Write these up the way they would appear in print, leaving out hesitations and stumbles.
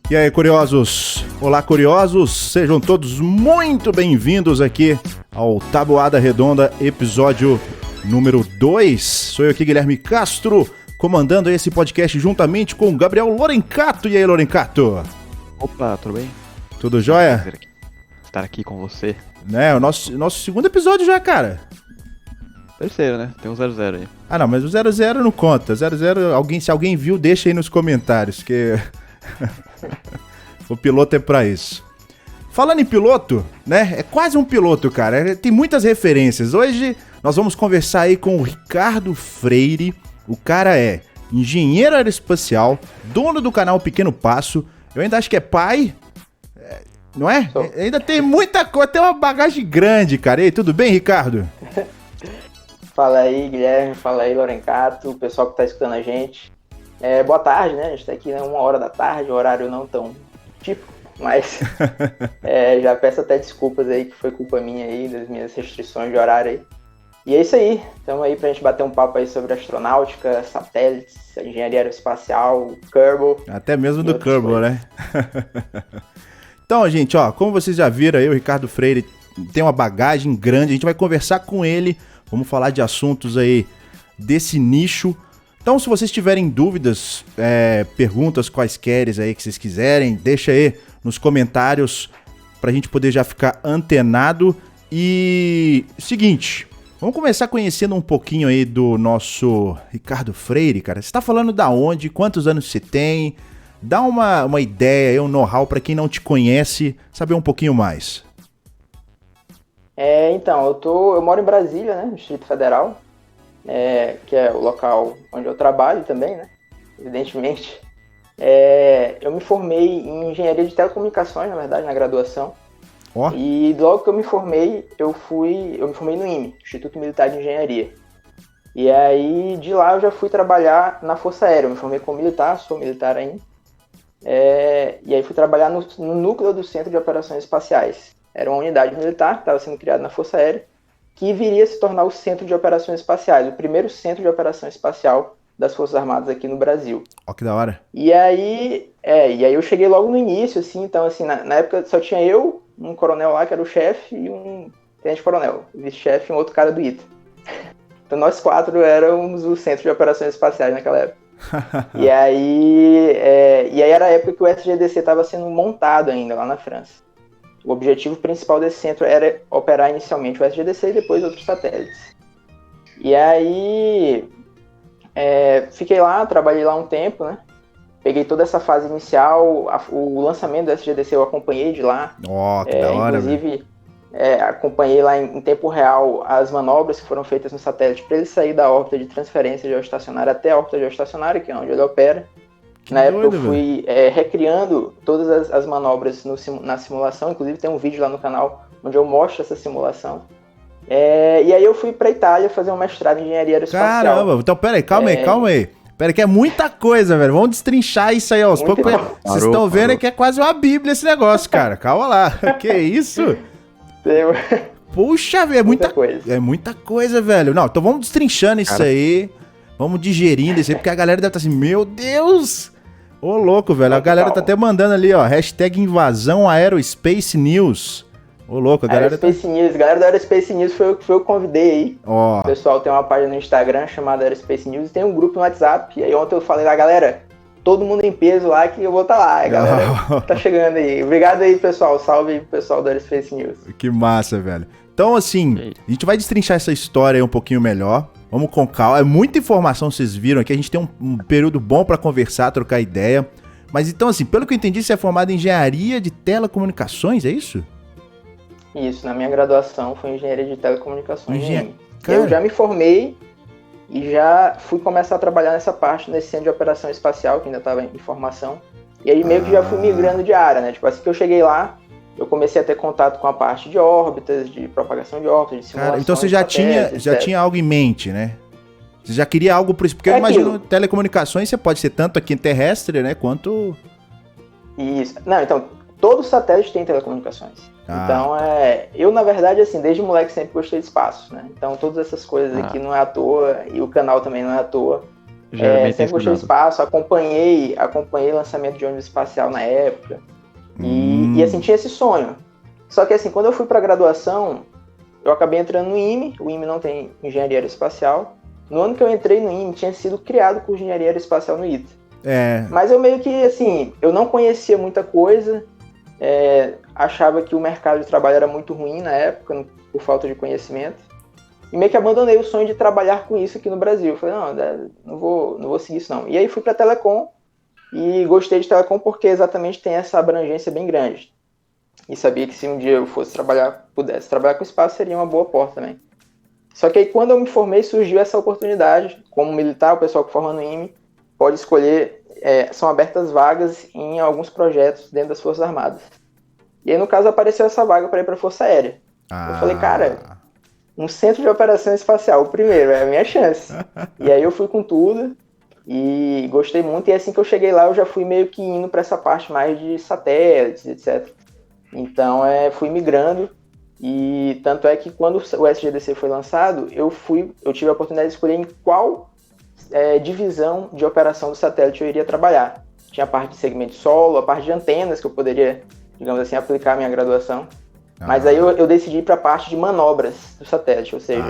E aí, curiosos? Olá, curiosos! Sejam todos muito bem-vindos aqui ao Tabuada Redonda, episódio número 2. Sou eu aqui, Guilherme Castro, comandando esse podcast juntamente com o Gabriel Lorencato. E aí, Lorencato? Opa, tudo bem? Tudo jóia? Prazer estar aqui com você. Né, o nosso segundo episódio já, cara. Terceiro, né? Tem um 00 aí. Ah, não, mas o 00 não conta. 00, se alguém viu, deixa aí nos comentários, que... o piloto é pra isso. Falando em piloto, né? É quase um piloto, cara. Tem muitas referências. Hoje nós vamos conversar aí com o Ricardo Freire. O cara é engenheiro aeroespacial, dono do canal Pequeno Passo. Eu ainda acho que é pai, não é? Ainda tem muita coisa, tem uma bagagem grande, cara. E aí, tudo bem, Ricardo? Fala aí, Guilherme. Fala aí, Lorencato. O pessoal que tá escutando a gente. Boa tarde, né? A gente tá aqui 1h da tarde, horário não tão típico, mas já peço até desculpas aí, que foi culpa minha aí, das minhas restrições de horário aí. E é isso aí, estamos aí pra gente bater um papo aí sobre astronáutica, satélites, engenharia aeroespacial, Kerbal. Até mesmo do Kerbal, né? Então, gente, ó, como vocês já viram aí, o Ricardo Freire tem uma bagagem grande, a gente vai conversar com ele, vamos falar de assuntos aí desse nicho. Então, se vocês tiverem dúvidas, perguntas quaisqueres aí que vocês quiserem, deixa aí nos comentários pra gente poder já ficar antenado. E seguinte, vamos começar conhecendo um pouquinho aí do nosso Ricardo Freire, cara. Você tá falando da onde, quantos anos você tem? Dá uma ideia, um know-how pra quem não te conhece, saber um pouquinho mais. Então, eu moro em Brasília, né, no Distrito Federal. Que é o local onde eu trabalho também, né? Evidentemente. Eu me formei em engenharia de telecomunicações, na verdade, na graduação. Oh. E logo que eu me formei, eu me formei no IME, Instituto Militar de Engenharia. E aí, de lá eu já fui trabalhar na Força Aérea. Eu me formei como militar, sou militar ainda. E aí fui trabalhar no núcleo do Centro de Operações Espaciais. Era uma unidade militar que estava sendo criada na Força Aérea, que viria a se tornar o Centro de Operações Espaciais, o primeiro centro de operação espacial das Forças Armadas aqui no Brasil. Ó, que da hora. E aí eu cheguei logo no início, assim, então, assim, na época só tinha eu, um coronel lá, que era o chefe, e um tenente-coronel, vice-chefe, e um outro cara do ITA. Então, nós 4 éramos o Centro de Operações Espaciais naquela época. E aí era a época que o SGDC estava sendo montado ainda, lá na França. O objetivo principal desse centro era operar inicialmente o SGDC e depois outros satélites. E aí, fiquei lá, trabalhei lá um tempo, né? Peguei toda essa fase inicial, o lançamento do SGDC eu acompanhei de lá. Ó, que da hora, inclusive, acompanhei lá em tempo real as manobras que foram feitas no satélite para ele sair da órbita de transferência geoestacionária até a órbita geoestacionária, que é onde ele opera. Na época eu fui recriando todas as manobras na simulação, inclusive tem um vídeo lá no canal onde eu mostro essa simulação. E aí eu fui pra Itália fazer um mestrado em engenharia aeroespacial. Caramba, então pera aí, calma aí. Pera que é muita coisa, velho. Vamos destrinchar isso aí, ó. Vocês estão vendo que é quase uma bíblia esse negócio, cara. Calma lá. Que isso? Puxa, velho, é muita coisa, velho. Não, então vamos destrinchando isso aí. Vamos digerindo isso aí, porque a galera deve estar assim, meu Deus! Ô, louco, velho. A galera tá até mandando ali, ó, hashtag invasão Aerospace News. Ô, louco, a galera Aerospace News. Galera do Aerospace News foi eu que convidei aí. Ó. O pessoal tem uma página no Instagram chamada Aerospace News e tem um grupo no WhatsApp. E aí ontem eu falei lá, galera, todo mundo em peso lá que eu vou estar lá. A galera tá chegando aí. Obrigado aí, pessoal. Salve aí pro pessoal do Aerospace News. Que massa, velho. Então, assim, a gente vai destrinchar essa história aí um pouquinho melhor. Vamos com calma. É muita informação, vocês viram aqui. A gente tem um período bom pra conversar, trocar ideia. Mas então, assim, pelo que eu entendi, você é formado em engenharia de telecomunicações, é isso? Isso, na minha graduação foi engenharia de telecomunicações. Cara... Eu já me formei e já fui começar a trabalhar nessa parte, nesse centro de operação espacial, que ainda estava em formação. E aí meio que já fui migrando de área, né? Tipo, assim que eu cheguei lá, eu comecei a ter contato com a parte de órbitas, de propagação de órbitas, de simulação. Cara, então você já tinha algo em mente, né? Você já queria algo por isso, porque eu imagino telecomunicações você pode ser tanto aqui terrestre, né, quanto... Isso. Não, então, todo satélite tem telecomunicações. Então, eu, na verdade, assim, desde moleque sempre gostei de espaço, né? Então, todas essas coisas aqui não é à toa, e o canal também não é à toa. Sempre gostei do espaço, acompanhei o lançamento de ônibus espacial na época. E assim, tinha esse sonho. Só que assim, quando eu fui para graduação, eu acabei entrando no IME. O IME não tem engenharia aeroespacial. No ano que eu entrei no IME, tinha sido criado por engenharia aeroespacial no ITA. Mas eu meio que, assim, eu não conhecia muita coisa. Achava que o mercado de trabalho era muito ruim na época, por falta de conhecimento. E meio que abandonei o sonho de trabalhar com isso aqui no Brasil. Eu falei, não vou seguir isso não. E aí fui para Telecom e gostei de Telecom porque exatamente tem essa abrangência bem grande. E sabia que se um dia eu pudesse trabalhar com espaço, seria uma boa porta também. Só que aí quando eu me formei, surgiu essa oportunidade. Como militar, o pessoal que forma no IME pode escolher, são abertas vagas em alguns projetos dentro das Forças Armadas. E aí, no caso, apareceu essa vaga para ir para a Força Aérea. Eu falei, cara, um centro de operação espacial, o primeiro, é a minha chance. E aí eu fui com tudo e gostei muito. E assim que eu cheguei lá, eu já fui meio que indo para essa parte mais de satélites, etc. Então, fui migrando. E tanto é que quando o SGDC foi lançado, eu tive a oportunidade de escolher em qual divisão de operação do satélite eu iria trabalhar. Tinha a parte de segmento solo, a parte de antenas, que eu poderia, digamos assim, aplicar a minha graduação. Mas aí eu decidi ir para a parte de manobras do satélite, ou seja,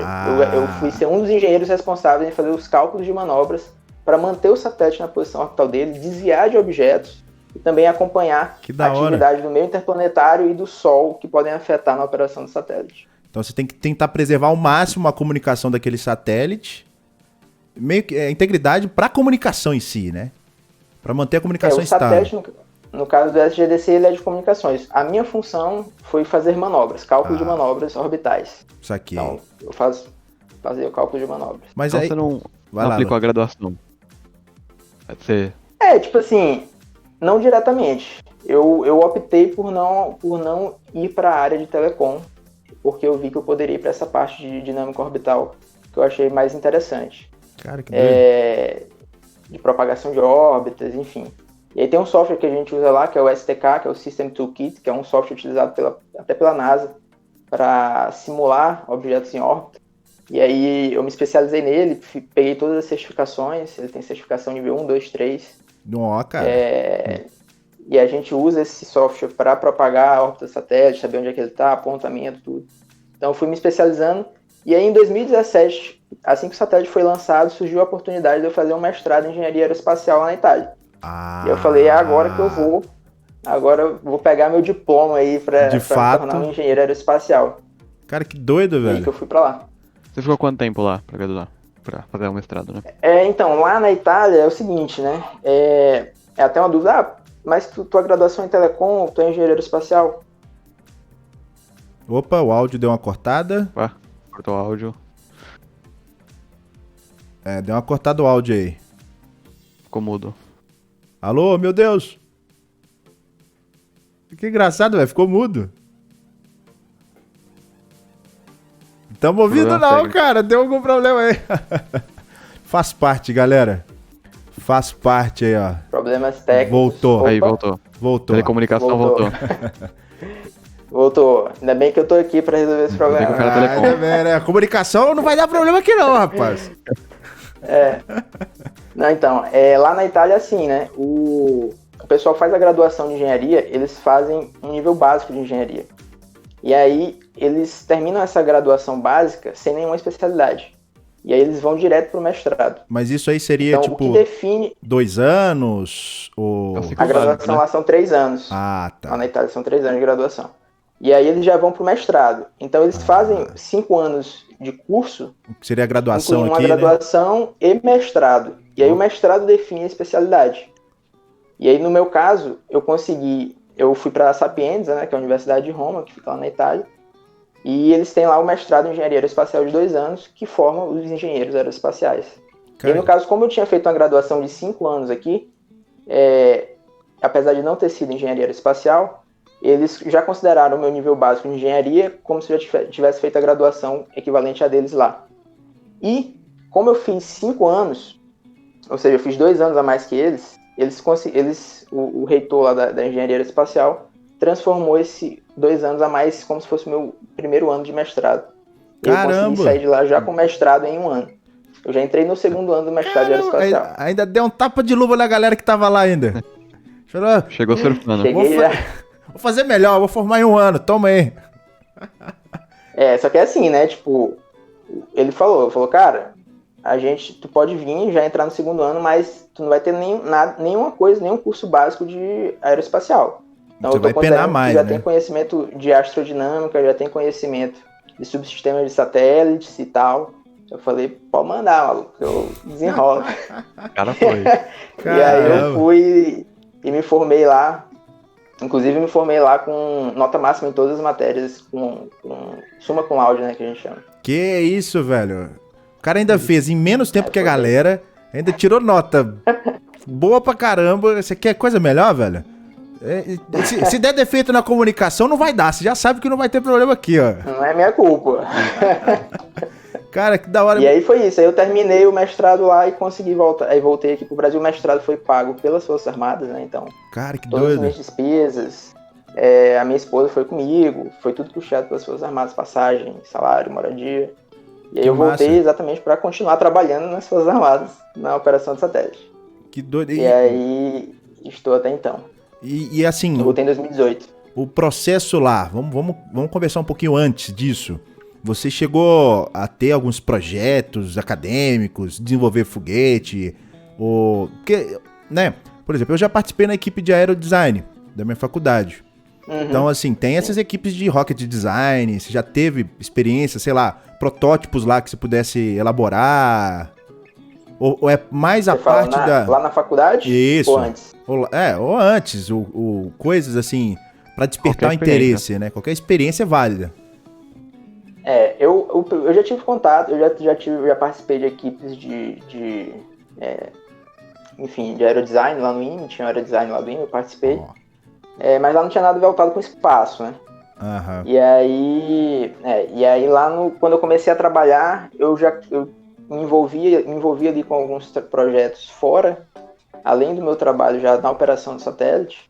eu fui ser um dos engenheiros responsáveis em fazer os cálculos de manobras para manter o satélite na posição orbital dele, desviar de objetos e também acompanhar a atividade do meio interplanetário e do Sol que podem afetar na operação do satélite. Então você tem que tentar preservar ao máximo a comunicação daquele satélite, meio que a integridade para a comunicação em si, né? Para manter a comunicação estável. No caso do SGDC, ele é de comunicações. A minha função foi fazer manobras, cálculo de manobras orbitais. Isso aqui. Então, eu fazia o cálculo de manobras. Mas então aí você não aplicou a graduação? Você... tipo assim, não diretamente. Eu optei por não ir para a área de telecom, porque eu vi que eu poderia ir para essa parte de dinâmica orbital, que eu achei mais interessante. Cara, que doido. De propagação de órbitas, enfim. E aí tem um software que a gente usa lá, que é o STK, que é o System Toolkit, que é um software utilizado até pela NASA para simular objetos em órbita. E aí eu me especializei nele, peguei todas as certificações, ele tem certificação nível 1, 2, 3. Cara. E a gente usa esse software para propagar a órbita do satélite, saber onde é que ele está, apontamento, tudo. Então eu fui me especializando. E aí em 2017, assim que o satélite foi lançado, surgiu a oportunidade de eu fazer um mestrado em engenharia aeroespacial lá na Itália. E eu falei, agora que eu vou. Agora eu vou pegar meu diploma aí pra me tornar um engenheiro aeroespacial. Cara, que doido, velho. E que eu fui pra lá. Você ficou quanto tempo lá pra graduar? Pra fazer o mestrado, né? Então, lá na Itália é o seguinte, né? É até uma dúvida, mas tua graduação em telecom, tu é engenheiro aeroespacial? Opa, o áudio deu uma cortada. Cortou o áudio. Deu uma cortada o áudio aí. Ficou mudo. Alô, meu Deus! Que engraçado, velho. Ficou mudo. Tamo ouvindo não, cara. Deu algum problema aí. Faz parte, galera. Faz parte aí, ó. Problemas técnicos. Voltou. Aí, voltou. Telecomunicação voltou. Voltou. Ainda bem que eu tô aqui pra resolver esse problema. Ainda bem, né? A comunicação não vai dar problema aqui não, rapaz. Não, então, lá na Itália, assim, né? O pessoal faz a graduação de engenharia, eles fazem um nível básico de engenharia. E aí, eles terminam essa graduação básica sem nenhuma especialidade. E aí, eles vão direto pro mestrado. Mas isso aí seria, então, o que define 2 anos? Ou... A graduação lá são 3 anos. Tá. Lá na Itália são 3 anos de graduação. E aí, eles já vão pro mestrado. Então, eles fazem 5 anos de curso. Que seria a graduação aqui, uma graduação, né? E mestrado. E aí o mestrado define a especialidade. E aí no meu caso, eu fui para a Sapienza, né, que é a Universidade de Roma, que fica lá na Itália. E eles têm lá o mestrado em engenharia aeroespacial de 2 anos, que forma os engenheiros aeroespaciais. E aí, no caso, como eu tinha feito uma graduação de 5 anos aqui, apesar de não ter sido engenharia aeroespacial, eles já consideraram o meu nível básico de engenharia como se eu já tivesse feito a graduação equivalente a deles lá. E, como eu fiz 5 anos, ou seja, eu fiz 2 anos a mais que eles, o reitor lá da engenharia aeroespacial transformou esse 2 anos a mais como se fosse o meu primeiro ano de mestrado. Caramba! Eu consegui sair de lá já com mestrado em 1 ano. Eu já entrei no segundo ano do mestrado de aeroespacial. Ainda deu um tapa de luva na galera que tava lá ainda. Chegou surfando. Vou fazer melhor, vou formar em 1 ano, toma aí. Só que é assim, né? Tipo, ele falou, cara, tu pode vir já entrar no segundo ano, mas tu não vai ter nenhuma coisa, nenhum curso básico de aeroespacial. Então você vai penar mais, já né? tem conhecimento de astrodinâmica, já tem conhecimento de subsistemas de satélites e tal. Eu falei, pode mandar, maluco, eu desenrolo. O cara foi. E aí eu fui e me formei lá. Inclusive me formei lá com nota máxima em todas as matérias, com summa cum laude, né, que a gente chama. Que isso, velho. O cara ainda fez em menos tempo que a galera, ainda tirou nota boa pra caramba. Você quer coisa melhor, velho? Se der defeito na comunicação, não vai dar. Você já sabe que não vai ter problema aqui, ó. Não é minha culpa. Cara, que da hora. E aí foi isso. Aí eu terminei o mestrado lá e consegui voltar. Aí voltei aqui pro Brasil. O mestrado foi pago pelas Forças Armadas, né? Então, cara, que todas doido. as minhas despesas. A minha esposa foi comigo. Foi tudo puxado pelas Forças Armadas. Passagem, salário, moradia. E aí Que eu voltei massa. Exatamente para continuar trabalhando nas Forças Armadas, na operação de satélite. Que doido. E aí estou até então. E assim, Eu voltei em 2018. o processo lá, vamos conversar um pouquinho antes disso. Você chegou a ter alguns projetos acadêmicos, desenvolver foguete, porque, né? Por exemplo, eu já participei na equipe de aerodesign da minha faculdade. Uhum. Então, assim, tem essas equipes de rocket design, você já teve experiência, sei lá, protótipos lá que você pudesse elaborar? Ou é mais a parte lá na faculdade? Isso. Ou antes? Ou antes, coisas assim, pra despertar o interesse, né? Qualquer experiência é válida. Eu já tive contato, eu já participei de equipes de aerodesign lá no IME, tinha aerodesign lá do IME, eu participei. Mas lá não tinha nada voltado com espaço, né? Aham. E aí lá quando eu comecei a trabalhar, eu me envolvia ali com alguns projetos fora, além do meu trabalho já na operação do satélite.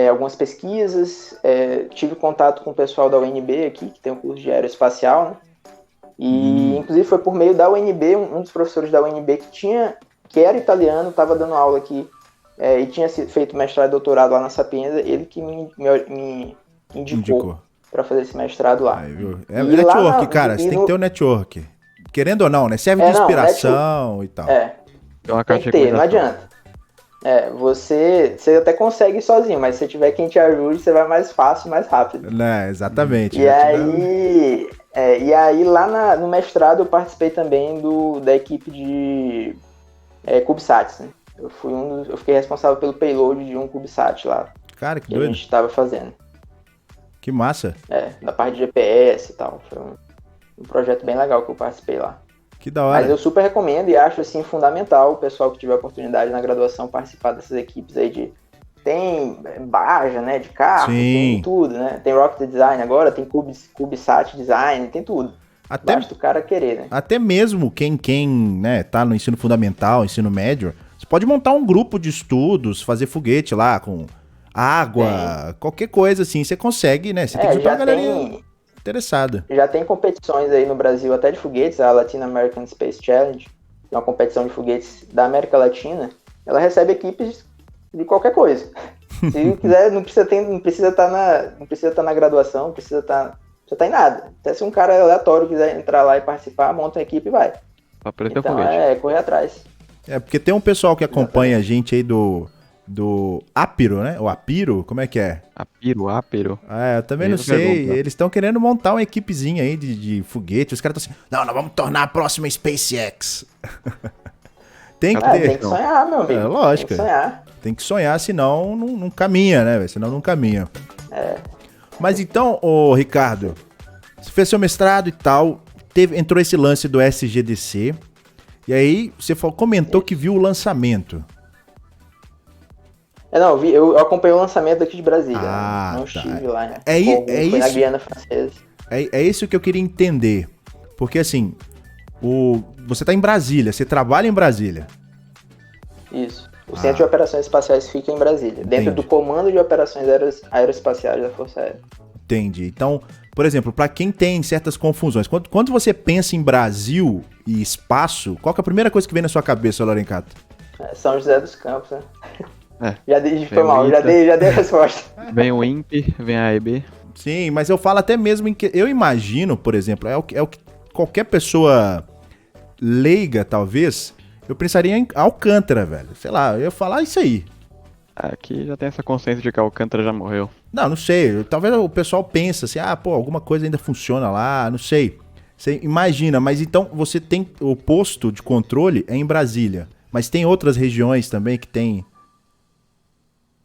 Algumas pesquisas, tive contato com o pessoal da UNB aqui, que tem um curso de aeroespacial, né? E inclusive foi por meio da UNB, um dos professores da UNB que era italiano, estava dando aula aqui, e tinha feito mestrado e doutorado lá na Sapienza, ele que me indicou para fazer esse mestrado lá. Aí, viu? Network, cara, você tem que ter o network. Querendo ou não, né? Serve de inspiração e tal. Tem que ter, não adianta. Você até consegue ir sozinho, mas se você tiver quem te ajude, você vai mais fácil, mais rápido. Exatamente. E aí lá no mestrado eu participei também da equipe de CubeSats, né? Eu fiquei responsável pelo payload de um CubeSat lá. Cara, que que doido. a gente estava fazendo. Que massa. Da parte de GPS e tal. Foi um projeto bem legal que eu participei lá. Que da hora. Mas eu super recomendo e acho assim fundamental o pessoal que tiver oportunidade na graduação participar dessas equipes aí tem Baja, né, de carro, tem tudo, né? Tem Rocket Design agora, tem CubeSat Design, tem tudo. Basta o cara querer, né? Até mesmo quem né, tá no ensino fundamental, ensino médio, você pode montar um grupo de estudos, fazer foguete lá com água, qualquer coisa assim, você consegue, né? Você tem que juntar uma galerinha interessada. Já tem competições aí no Brasil, até de foguetes, a Latin American Space Challenge, que é uma competição de foguetes da América Latina, ela recebe equipes de qualquer coisa. Se quiser, não precisa estar na graduação, não precisa estar em nada. Até se um cara aleatório quiser entrar lá e participar, monta uma equipe e vai. Então correr atrás. Porque tem um pessoal que acompanha a gente aí do Apiro, né? O Apiro, como é que é? Apiro. Eu também não sei. Eles estão querendo montar uma equipezinha aí de foguete. Os caras estão assim, não, nós vamos tornar a próxima SpaceX. Tem que ter. Tem que sonhar, meu amigo. Lógico. Tem que sonhar. Tem que sonhar, senão não caminha, né? Senão não caminha. Mas então, Ricardo, você fez seu mestrado e tal, entrou esse lance do SGDC, e aí você comentou que viu o lançamento. Eu acompanhei o lançamento aqui de Brasília, não tá. estive lá, né? Foi na Guiana Francesa. É isso que eu queria entender, porque assim, você tá em Brasília, você trabalha em Brasília. Isso. O Centro de Operações Espaciais fica em Brasília, dentro do Comando de Operações Aeroespaciais da Força Aérea. Entendi. Então, por exemplo, para quem tem certas confusões, quando você pensa em Brasil e espaço, qual que é a primeira coisa que vem na sua cabeça, Lorencato? São José dos Campos, né? Já dei a resposta. Vem o INPE, vem a AEB. Sim, mas eu falo até mesmo em que eu imagino, por exemplo, é o que qualquer pessoa leiga, talvez, eu pensaria em Alcântara, velho. Sei lá, eu ia falar isso aí. Aqui já tem essa consciência de que Alcântara já morreu. Não sei. Talvez o pessoal pense assim, alguma coisa ainda funciona lá, não sei. Você imagina, mas então você tem o posto de controle é em Brasília, mas tem outras regiões também que tem.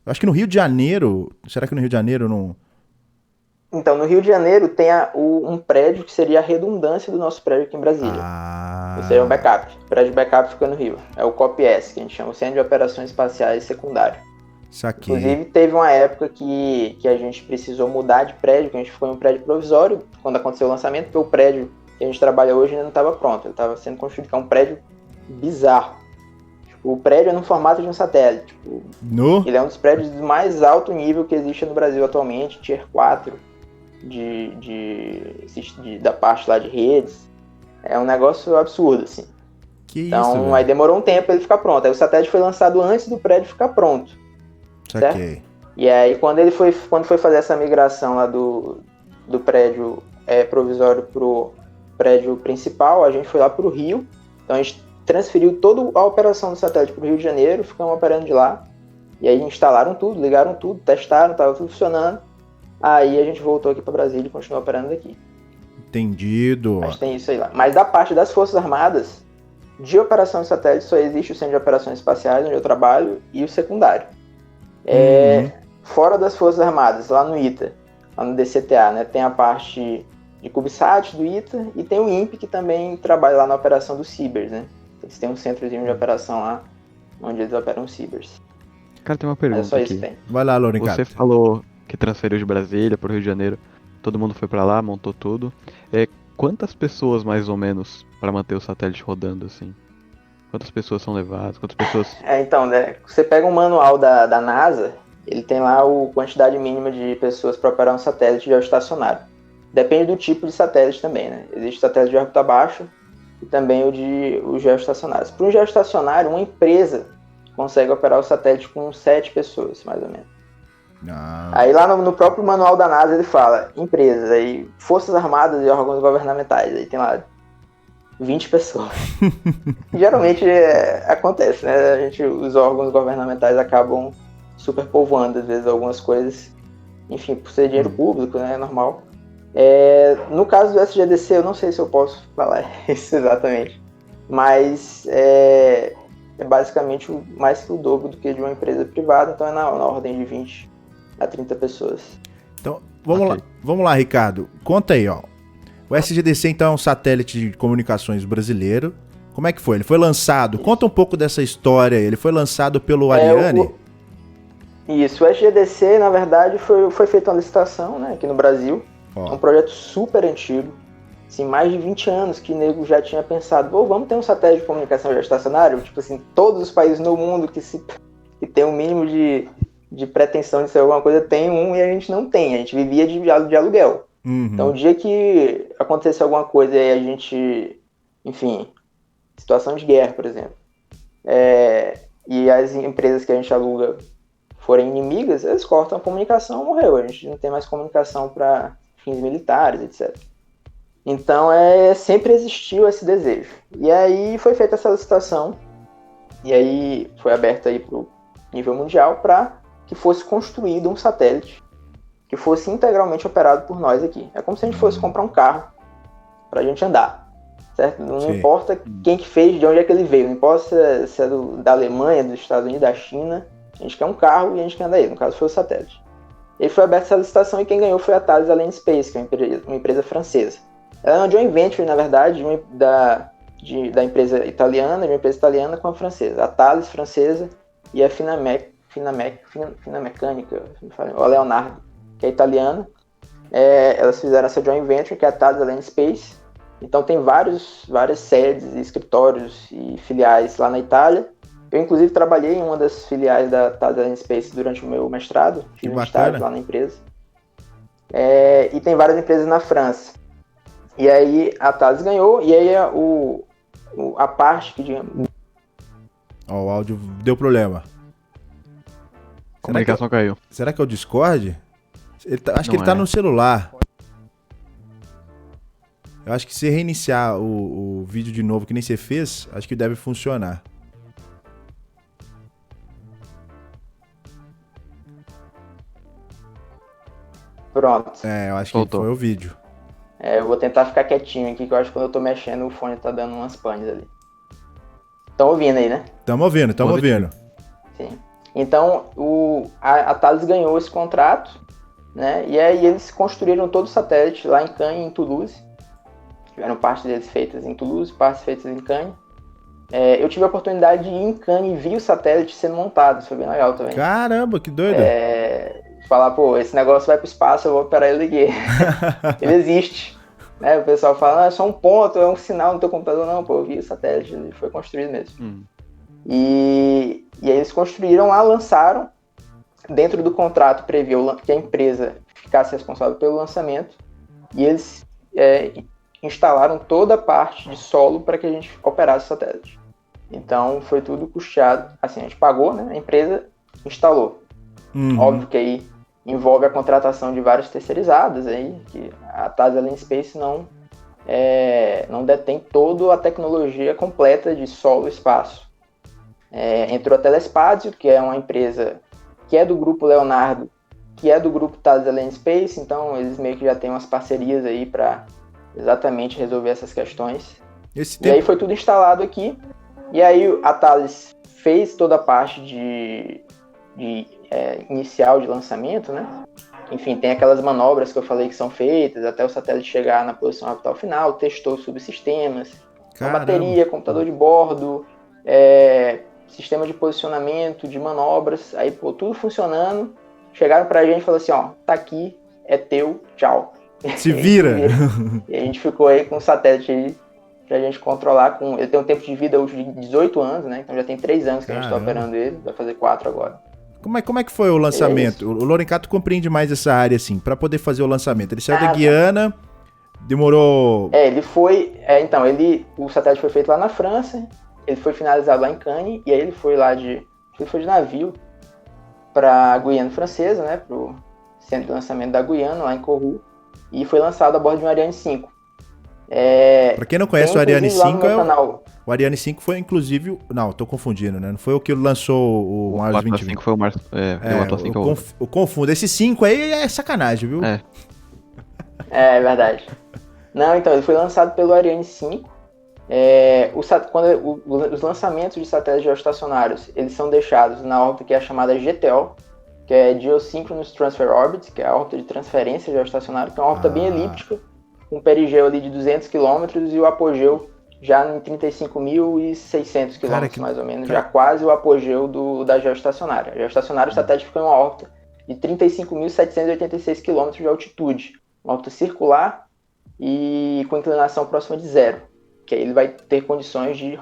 Eu acho que no Rio de Janeiro, será que no Rio de Janeiro não... Então, no Rio de Janeiro tem um prédio que seria a redundância do nosso prédio aqui em Brasília. Ou seja, um backup. O prédio backup fica no Rio. É o COPS, que a gente chama o Centro de Operações Espaciais Secundário. Saquei. Inclusive, teve uma época que a gente precisou mudar de prédio, que a gente ficou em um prédio provisório quando aconteceu o lançamento, porque o prédio que a gente trabalha hoje ainda não estava pronto. Ele estava sendo construído, que é um prédio bizarro. O prédio é no formato de um satélite. Ele é um dos prédios de mais alto nível que existe no Brasil atualmente, Tier 4, da parte lá de redes. É um negócio absurdo, assim. Então, isso, aí demorou um tempo para ele ficar pronto. Aí o satélite foi lançado antes do prédio ficar pronto. Saquei. E aí, quando foi fazer essa migração lá do prédio provisório pro prédio principal, a gente foi lá pro Rio. Então, a gente transferiu toda a operação do satélite para o Rio de Janeiro, ficamos operando de lá, e aí instalaram tudo, ligaram tudo, testaram, estava tudo funcionando, aí a gente voltou aqui para Brasília e continuou operando daqui. Entendido. Mas tem isso aí lá. Mas da parte das Forças Armadas, de operação de satélite só existe o Centro de Operações Espaciais, onde eu trabalho, e o secundário. Fora das Forças Armadas, lá no ITA, lá no DCTA, né, tem a parte de CubeSat do ITA, e tem o INPE, que também trabalha lá na operação dos Cibers, né? Eles têm um centrozinho de operação lá, onde eles operam cibers. Cara, tem uma pergunta só isso aqui. Que tem. Vai lá, Lorencato. Você falou que transferiu de Brasília para o Rio de Janeiro, todo mundo foi para lá, montou tudo. Quantas pessoas, mais ou menos, para manter o satélite rodando, assim? Quantas pessoas são levadas? Quantas pessoas... Então, né, você pega um manual da NASA, ele tem lá a quantidade mínima de pessoas para operar um satélite geoestacionário. Depende do tipo de satélite também, né? Existe satélite de órbita baixa, e também os geoestacionários. Para um geoestacionário, uma empresa consegue operar o satélite com 7 pessoas, mais ou menos. Aí lá no próprio manual da NASA ele fala, empresas, aí Forças Armadas e órgãos governamentais, aí tem lá 20 pessoas. Geralmente acontece, né? Os órgãos governamentais acabam superpovoando, às vezes, algumas coisas, enfim, por ser dinheiro público, né? É normal. No caso do SGDC, eu não sei se eu posso falar isso exatamente, mas é basicamente mais que o dobro do que de uma empresa privada, então é na ordem de 20 a 30 pessoas. Então, vamos lá, Ricardo, conta aí, ó. O SGDC, então, é um satélite de comunicações brasileiro. Como é que foi? Ele foi lançado, conta um pouco dessa história, ele foi lançado pelo Ariane? Isso, o SGDC, na verdade, foi feita uma licitação, né, aqui no Brasil. É um projeto super antigo, assim, mais de 20 anos que o nego já tinha pensado, vamos ter um satélite de comunicação geoestacionário? Tipo assim, todos os países no mundo que tem um mínimo de pretensão de ser alguma coisa tem um e a gente não tem, a gente vivia de aluguel. Então o dia que acontecesse alguma coisa e a gente, enfim, situação de guerra, por exemplo, e as empresas que a gente aluga forem inimigas, eles cortam a comunicação, morreu, a gente não tem mais comunicação para fins militares, etc. Então, sempre existiu esse desejo. E aí foi feita essa licitação, e aí foi aberta aí para o nível mundial para que fosse construído um satélite que fosse integralmente operado por nós aqui. É como se a gente fosse comprar um carro para a gente andar, certo? Não importa quem que fez, de onde é que ele veio, não importa se é da Alemanha, dos Estados Unidos, da China, a gente quer um carro e a gente quer andar ele, no caso foi o satélite. E foi aberta essa licitação e quem ganhou foi a Thales Alenia Space, que é uma empresa francesa. Ela é uma joint venture, na verdade, da empresa italiana, de uma empresa italiana com a francesa. A Thales francesa e a Finamecânica, o Leonardo, que é italiana. Elas fizeram essa joint venture, que é a Thales Alenia Space. Então tem várias sedes, escritórios e filiais lá na Itália. Eu, inclusive, trabalhei em uma das filiais da Thales Alenia Space durante o meu mestrado. Fiz um estágio lá na empresa. e tem várias empresas na França. E aí a Thales ganhou, e aí a parte que, digamos... Ó, o áudio deu problema. Comunicação caiu. Será que é o Discord? Acho que ele tá é. no celular. Eu acho que se reiniciar o vídeo de novo, que nem você fez, acho que deve funcionar. Pronto. Eu acho Voltou. que foi o vídeo. Eu vou tentar ficar quietinho aqui, que eu acho que quando eu tô mexendo o fone tá dando umas panes ali. Estão ouvindo aí, né? Tamo ouvindo. Sim. Então, a Thales ganhou esse contrato, né? E aí eles construíram todo o satélite lá em Cannes e em Toulouse. Tiveram partes deles feitas em Toulouse, partes feitas em Cannes. Eu tive a oportunidade de ir em Cannes e vi o satélite sendo montado, isso foi bem legal também. Caramba, que doido. Falar, pô, esse negócio vai pro espaço, eu vou operar ele aqui. Ele existe. Né? O pessoal fala, é só um ponto, é um sinal no teu computador. Não, pô, eu vi o satélite, ele foi construído mesmo. E aí eles construíram lá, lançaram. Dentro do contrato previu que a empresa ficasse responsável pelo lançamento. E eles instalaram toda a parte de solo para que a gente operasse o satélite. Então foi tudo custeado. Assim, a gente pagou, né? A empresa instalou. Óbvio que aí envolve a contratação de vários terceirizados aí, que a Thales Alenia Space não detém toda a tecnologia completa de solo e espaço. Entrou a Telespazio, que é uma empresa que é do grupo Leonardo, que é do grupo Thales Alenia Space, então eles meio que já têm umas parcerias aí para exatamente resolver essas questões. E aí foi tudo instalado aqui, e aí a Thales fez toda a parte de inicial de lançamento, né? Enfim, tem aquelas manobras que eu falei que são feitas até o satélite chegar na posição orbital final, testou os subsistemas, a bateria, computador de bordo, sistema de posicionamento, de manobras, aí pô, tudo funcionando. Chegaram pra gente e falaram assim, ó, tá aqui, é teu, tchau. Se vira! E a gente ficou aí com o satélite aí pra gente controlar. Ele tem um tempo de vida útil de 18 anos, né? Então já tem 3 anos que a gente tá operando ele, vai fazer 4 agora. Como é que foi o lançamento? O Lorencato compreende mais essa área, assim, pra poder fazer o lançamento. Ele saiu da Guiana, demorou... Ele foi... o satélite foi feito lá na França, ele foi finalizado lá em Cannes, e aí ele foi de navio pra Guiana Francesa, né? Pro centro de lançamento da Guiana, lá em Kourou, e foi lançado a bordo de um Ariane 5. Pra quem não conhece o Ariane 5, o Ariane 5 foi inclusive... Não, tô confundindo, né? Não foi o que lançou o Mars 2020. O 5 foi o Mars... eu confundo. Esse 5 aí é sacanagem, viu? É verdade. Não, então, ele foi lançado pelo Ariane 5. Os lançamentos de satélites geoestacionários, eles são deixados na órbita que é a chamada GTO, que é Geosynchronous Transfer Orbit, que é a órbita de transferência geoestacionária, que é uma órbita bem elíptica, com um perigeu ali de 200 km e o apogeu já em 35.600 km, mais ou menos, já quase o apogeu da geoestacionária. A geoestacionária, o satélite ficou em uma órbita de 35.786 km de altitude, uma órbita circular e com inclinação próxima de zero, que aí ele vai ter condições de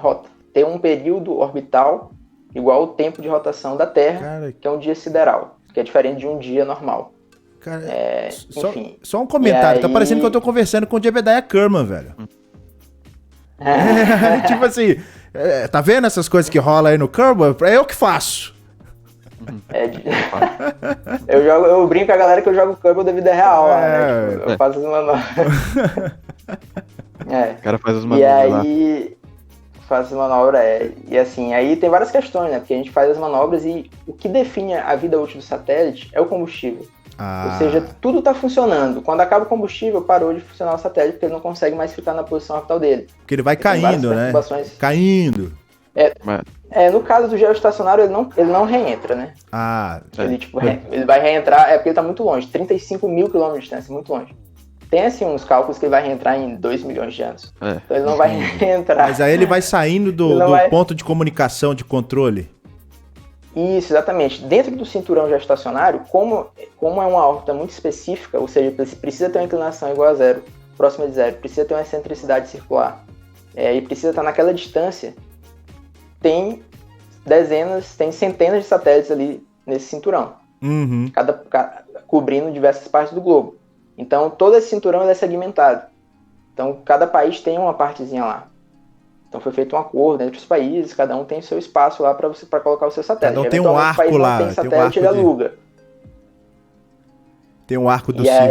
ter um período orbital igual ao tempo de rotação da Terra, que é um dia sideral, que é diferente de um dia normal. Cara, só um comentário, tá parecendo que eu tô conversando com o Jebediah Kerman, velho. Tipo assim, tá vendo essas coisas que rolam aí no Kerbal? É eu que faço. Eu brinco com a galera que eu jogo Kerbal da vida real lá, né? Tipo, eu faço as manobras. O cara faz as manobras lá. E aí, faz as manobras, e assim, aí tem várias questões, né? Porque a gente faz as manobras e o que define a vida útil do satélite é o combustível. Ou seja, tudo está funcionando. Quando acaba o combustível, parou de funcionar o satélite, porque ele não consegue mais ficar na posição orbital dele. Porque ele vai caindo, né? Caindo. No caso do geoestacionário, ele não reentra, né? Ele vai reentrar, porque ele está muito longe, 35 mil quilômetros de distância, muito longe. Tem, assim, uns cálculos que ele vai reentrar em 2 milhões de anos. Então ele não vai reentrar. Mas aí ele vai saindo do ponto de comunicação, de controle. Isso, exatamente. Dentro do cinturão geoestacionário, como é uma órbita muito específica, ou seja, precisa ter uma inclinação igual a zero, próxima de zero, precisa ter uma excentricidade circular, e precisa estar naquela distância, tem centenas de satélites ali nesse cinturão, cobrindo diversas partes do globo. Então, todo esse cinturão ele é segmentado. Então, cada país tem uma partezinha lá. Então, foi feito um acordo entre os países, cada um tem o seu espaço lá para colocar o seu satélite. Cada um tem um Eventualmente, arco o país lá, não tem tem um satélite, arco ele aluga. Tem um arco do E ciclo.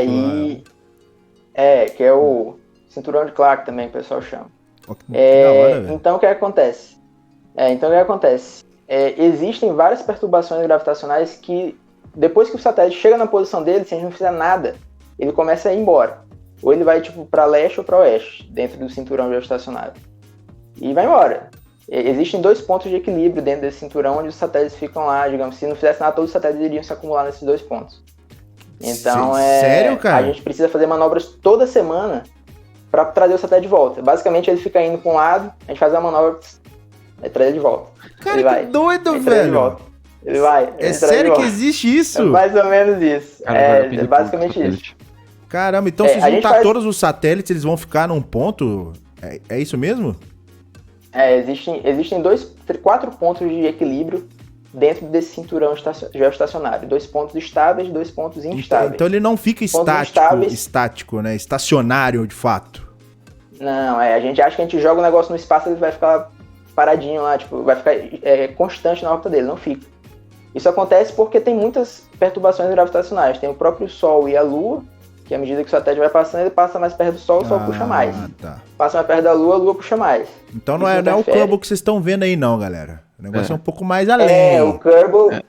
aí, que é o cinturão de Clark também, que o pessoal chama. Ó, que da hora, velho. Então, o que acontece? Existem várias perturbações gravitacionais que, depois que o satélite chega na posição dele, se a gente não fizer nada, ele começa a ir embora. Ou ele vai tipo para leste ou para oeste, dentro do cinturão geoestacionário. E vai embora. Existem 2 pontos de equilíbrio dentro desse cinturão, onde os satélites ficam lá, digamos, se não fizesse nada, todos os satélites iriam se acumular nesses 2 pontos. Então, Sério, cara? a gente precisa fazer manobras toda semana para trazer o satélite de volta. Basicamente, ele fica indo para um lado, a gente faz a manobra, aí traz ele de volta. Cara, ele vai. que doido, Aí traz ele de velho. volta. Ele vai. É ele traz sério de que volta. existe isso? É mais ou menos isso. Cara, É basicamente isso. Caramba, então É, se a gente juntar faz- todos os satélites, eles vão ficar num ponto? É isso mesmo? Existem 4 pontos de equilíbrio dentro desse cinturão geoestacionário. 2 pontos estáveis e 2 pontos instáveis. Então ele não fica Pontos instáveis. estático, né? Estacionário, de fato. Não, a gente acha que a gente joga o negócio no espaço e ele vai ficar paradinho lá, tipo, vai ficar constante na órbita dele, não fica. Isso acontece porque tem muitas perturbações gravitacionais. Tem o próprio Sol e a Lua, que à medida que o satélite vai passando, ele passa mais perto do Sol, o Sol puxa mais. Tá. Passa mais perto da Lua, a Lua puxa mais. Então não é Isso o interfere. Kerbal que vocês estão vendo aí, não, galera. O negócio é um pouco mais além.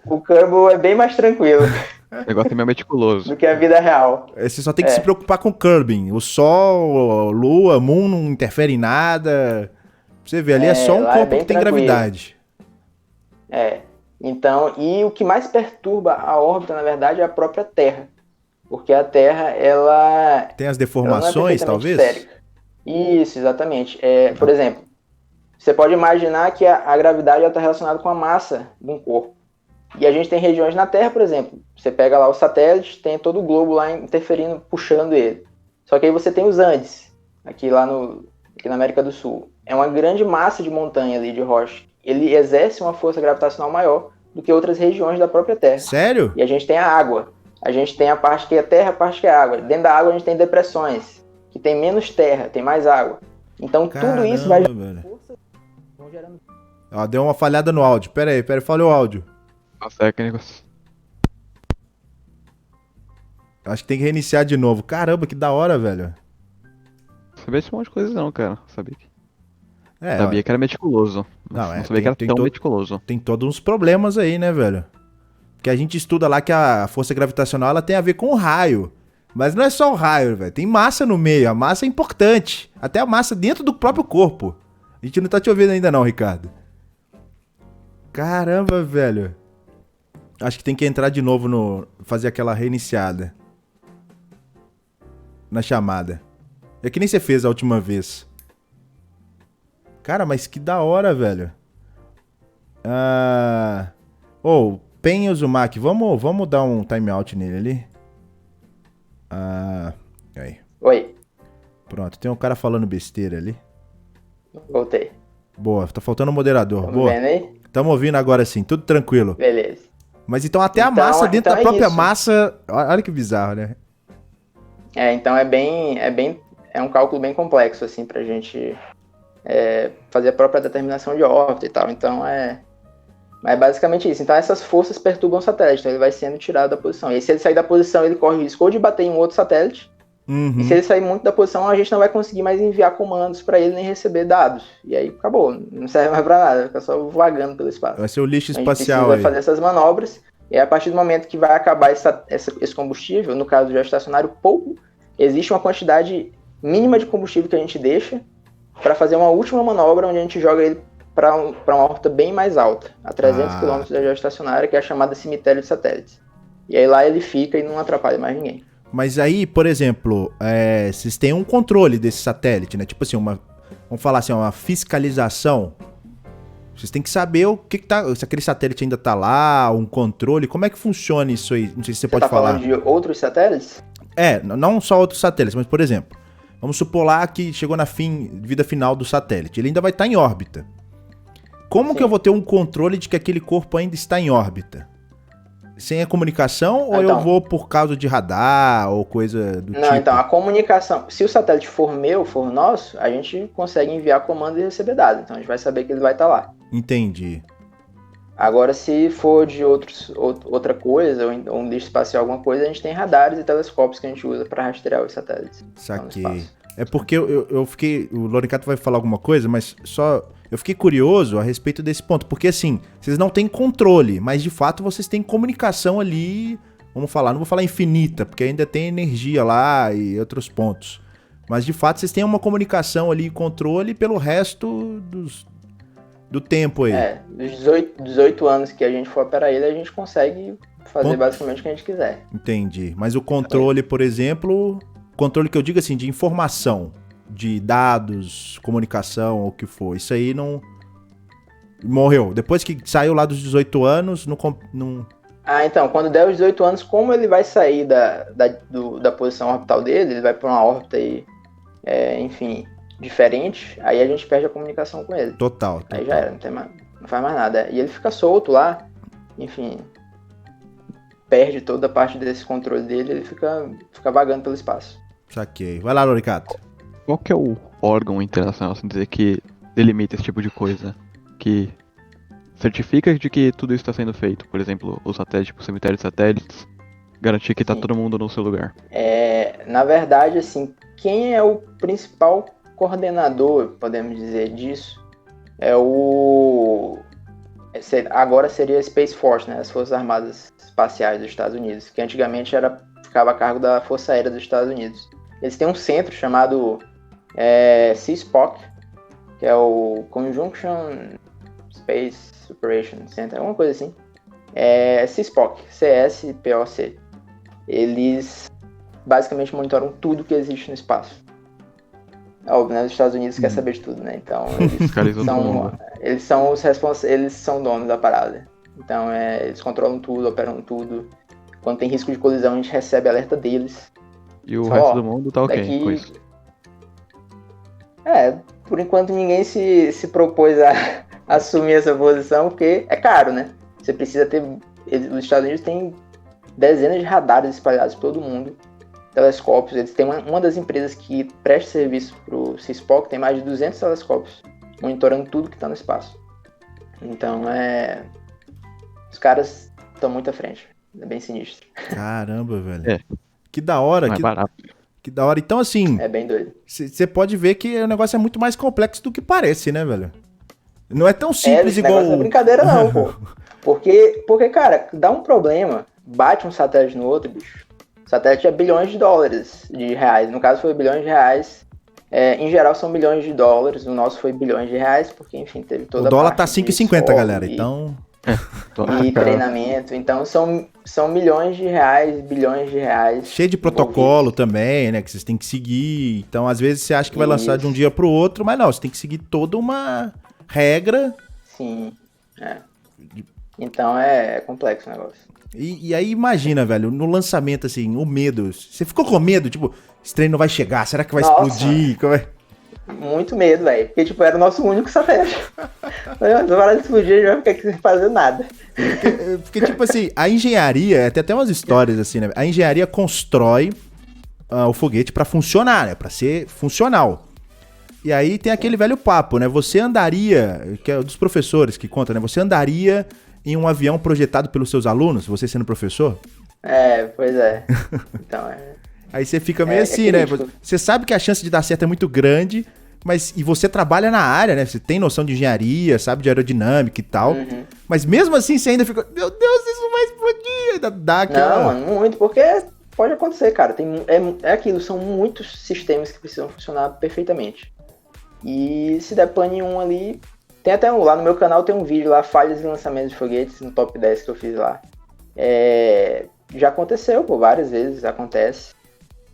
O Kerbal é bem mais tranquilo O negócio é meio meticuloso. do que a vida real. Você só tem que se preocupar com o Kerbing. O Sol, a Lua, Moon não interfere em nada. Você vê, ali é só um lá é corpo bem que tem tranquilo. gravidade. Então, e o que mais perturba a órbita, na verdade, é a própria Terra. Porque a Terra, ela Tem as não é deformações, perfeitamente talvez? esférica. Isso, exatamente. Por exemplo, você pode imaginar que a gravidade está relacionada com a massa de um corpo. E a gente tem regiões na Terra, por exemplo. Você pega lá o satélite, tem todo o globo lá interferindo, puxando ele. Só que aí você tem os Andes, aqui na América do Sul. É uma grande massa de montanha ali, de rocha. Ele exerce uma força gravitacional maior do que outras regiões da própria Terra. Sério? E a gente tem a água. A gente tem a parte que é terra, a parte que é água. Dentro da água a gente tem depressões, que tem menos terra, tem mais água. Então tudo isso vai Velho. Ó, deu uma falhada no áudio. Pera aí, falhou o áudio. Os técnicos. Acho que tem que reiniciar de novo. Caramba, que da hora, velho. Sabia esse monte de coisa não, cara. Sabia É, que era meticuloso. Não, Sabia que era tão meticuloso. tem todos uns problemas aí, né, velho? Porque a gente estuda lá que a força gravitacional ela tem a ver com o raio. Mas não é só o raio, velho. Tem massa no meio. A massa é importante. Até a massa dentro do próprio corpo. A gente não tá te ouvindo ainda não, Ricardo. Caramba, velho. Acho que tem que entrar de novo fazer aquela reiniciada. Na chamada. É que nem você fez a última vez. Cara, mas que da hora, velho. Pen e Uzumaki, vamos dar um timeout nele ali? Aí. Oi, Pronto, tem um cara falando besteira ali. voltei. Boa, tá faltando um moderador. Tá Boa. vendo aí? Tamo ouvindo agora sim, tudo tranquilo. Beleza. Mas então até a Então- massa, dentro então da é própria isso. massa... Olha que bizarro, né? Então é um cálculo bem complexo, assim, pra gente fazer a própria determinação de órbita e tal. Então Mas é basicamente isso. Então essas forças perturbam o satélite, então ele vai sendo tirado da posição. E aí, se ele sair da posição, ele corre o risco ou de bater em um outro satélite. Uhum. E se ele sair muito da posição, a gente não vai conseguir mais enviar comandos para ele nem receber dados. E aí acabou, não serve mais para nada, fica só vagando pelo espaço. Vai ser o lixo A gente espacial precisa aí. fazer essas manobras. E a partir do momento que vai acabar esse combustível, no caso do geoestacionário, pouco, existe uma quantidade mínima de combustível que a gente deixa para fazer uma última manobra onde a gente joga ele para uma órbita bem mais alta, a 300 km da geoestacionária, que é a chamada cemitério de satélites. E aí lá ele fica e não atrapalha mais ninguém. Mas aí, por exemplo, vocês têm um controle desse satélite, né? Tipo assim, vamos falar assim, uma fiscalização. Vocês têm que saber o que tá, se aquele satélite ainda tá lá, um controle. Como é que funciona isso aí? Não sei se você pode tá falar. falando de outros satélites? Não só outros satélites, mas, por exemplo, vamos supor lá que chegou na vida final do satélite. Ele ainda vai estar em órbita. Como que eu vou ter um controle de que aquele corpo ainda está em órbita? sem a comunicação ou Então, eu vou por causa de radar ou coisa do não, tipo? então, a comunicação, se o satélite for meu, for nosso, a gente consegue enviar comando e receber dados. Então a gente vai saber que ele vai estar lá. Entendi. Agora, se for de outra coisa, ou um lixo espacial, alguma coisa, a gente tem radares e telescópios que a gente usa para rastrear os satélites. Saquei. É porque eu fiquei... O Loricato vai falar alguma coisa, mas só... Eu fiquei curioso a respeito desse ponto. Porque, assim, vocês não têm controle, mas, de fato, vocês têm comunicação ali... Vamos falar, não vou falar infinita, porque ainda tem energia lá e outros pontos. Mas, de fato, vocês têm uma comunicação ali, controle pelo resto do tempo aí. Dos 18 anos que a gente for para ele, a gente consegue fazer basicamente o que a gente quiser. Entendi. Mas o controle, por exemplo... Controle que eu digo assim, de informação, de dados, comunicação, ou o que for. Isso aí não... Morreu. Depois que saiu lá dos 18 anos, não... Então, quando der os 18 anos, como ele vai sair da posição orbital dele, ele vai para uma órbita aí, enfim, diferente, aí a gente perde a comunicação com ele. Total. Aí já era, não faz mais nada. E ele fica solto lá, enfim, perde toda a parte desse controle dele, ele fica vagando pelo espaço. Saquei. Vai lá, Loricato. Qual que é o órgão internacional, assim dizer, que delimita esse tipo de coisa? Que certifica de que tudo isso está sendo feito? Por exemplo, o satélite, tipo, o cemitério de satélites, garantir que tá todo mundo no seu lugar. Na verdade, assim, quem é o principal coordenador, podemos dizer, disso, agora seria a Space Force, né? As Forças Armadas Espaciais dos Estados Unidos, que antigamente ficava a cargo da Força Aérea dos Estados Unidos. Eles têm um centro chamado CSPOC, que é o Conjunction Space Operation Center, alguma coisa assim. CSPOC, CSPOC. Eles basicamente monitoram tudo que existe no espaço. Óbvio, né? Os Estados Unidos querem saber de tudo, né? Então, eles são donos da parada. Então, eles controlam tudo, operam tudo. Quando tem risco de colisão, a gente recebe alerta deles. E o resto do mundo tá ok com isso. Por enquanto ninguém se propôs a assumir essa posição, porque é caro, né? Você precisa ter... Os Estados Unidos têm dezenas de radares espalhados por todo mundo, telescópios. Eles têm uma das empresas que presta serviço pro CSPOC, tem mais de 200 telescópios, monitorando tudo que tá no espaço. Então, os caras estão muito à frente. É bem sinistro. Caramba, velho. Que da hora. Não é barato. Que da hora. Então, assim... É bem doido. Você pode ver que o negócio é muito mais complexo do que parece, né, velho? Não é tão simples igual... Não é brincadeira não, pô. Porque, cara, dá um problema, bate um satélite no outro, bicho. O satélite é bilhões de dólares, de reais. No caso foi bilhões de reais. Em geral são bilhões de dólares. O nosso foi bilhões de reais, porque, enfim, teve toda a O dólar parte tá 5,50, galera. Então... E treinamento, então são milhões de reais, bilhões de reais. Cheio de protocolo também, né? Que vocês têm que seguir. Então, às vezes, você acha que vai lançar de um dia pro outro, mas não, você tem que seguir toda uma regra. Sim. Então é complexo o negócio. E aí, imagina, velho, no lançamento, assim, o medo. Você ficou com medo? Tipo, esse trem não vai chegar, será que vai explodir? Muito medo, velho. Porque, tipo, era o nosso único satélite. Se parar de explodir, a gente vai ficar aqui sem fazer nada. Porque, tipo assim, a engenharia, tem até umas histórias assim, né? A engenharia constrói o foguete pra funcionar, né? Pra ser funcional. E aí tem aquele velho papo, né? Você andaria, que é dos professores que conta, né? Você andaria em um avião projetado pelos seus alunos, você sendo professor? Pois é. Então, Aí você fica meio assim, né? Você sabe que a chance de dar certo é muito grande, mas e você trabalha na área, né? Você tem noção de engenharia, sabe de aerodinâmica e tal. Uhum. Mas mesmo assim você ainda fica, meu Deus, isso vai explodir. Dá aquela... Não, mano, muito, porque pode acontecer, cara. É aquilo, são muitos sistemas que precisam funcionar perfeitamente. E se der pane em um ali... Tem até lá no meu canal, tem um vídeo lá, falhas e lançamentos de foguetes, no top 10 que eu fiz lá. Já aconteceu, várias vezes acontece.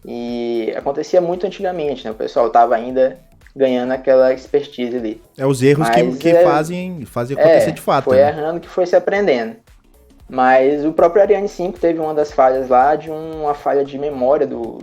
E acontecia muito antigamente, né? O pessoal tava ainda ganhando aquela expertise ali. Os erros que fazem acontecer de fato. Foi errando que foi se aprendendo. Mas o próprio Ariane 5 teve uma das falhas lá, de uma falha de memória do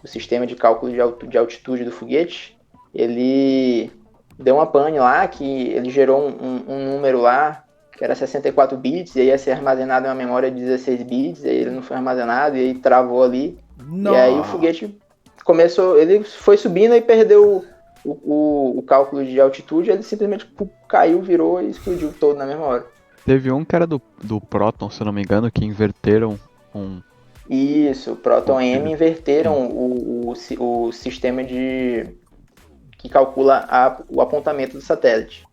sistema de cálculo de altitude do foguete. Ele deu uma pane lá, que ele gerou um número lá, que era 64 bits, e aí ia ser armazenado em uma memória de 16 bits, e aí ele não foi armazenado, e aí travou ali. Nossa. E aí o foguete começou, ele foi subindo e perdeu o cálculo de altitude, ele simplesmente caiu, virou e explodiu todo na mesma hora. Teve um que era do Proton, se eu não me engano, que inverteram um... Isso, o Proton M inverteram o sistema que calcula o apontamento do satélite.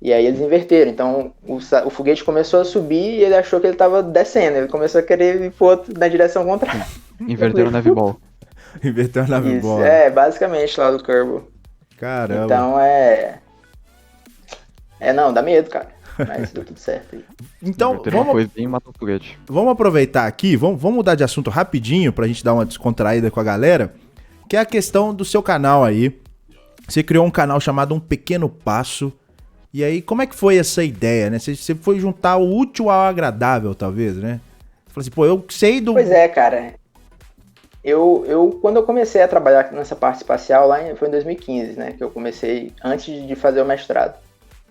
E aí eles inverteram, então o foguete começou a subir e ele achou que ele estava descendo, ele começou a querer ir na direção contrária. Inverteram o Naviball. Inverteu a nave Isso, bola. basicamente lá do Kerbal. Caramba. Então não, dá medo, cara. Mas deu tudo certo aí. Então, Inverteram uma coisinha e matou o foguete. vamos aproveitar aqui, vamos mudar de assunto rapidinho pra gente dar uma descontraída com a galera, que é a questão do seu canal aí. Você criou um canal chamado Um Pequeno Passo. E aí, como é que foi essa ideia, né? Você foi juntar o útil ao agradável, talvez, né? Você falou assim, pô, eu sei do... Pois é, cara. Quando eu comecei a trabalhar nessa parte espacial, foi em 2015, né? Que eu comecei antes de fazer o mestrado.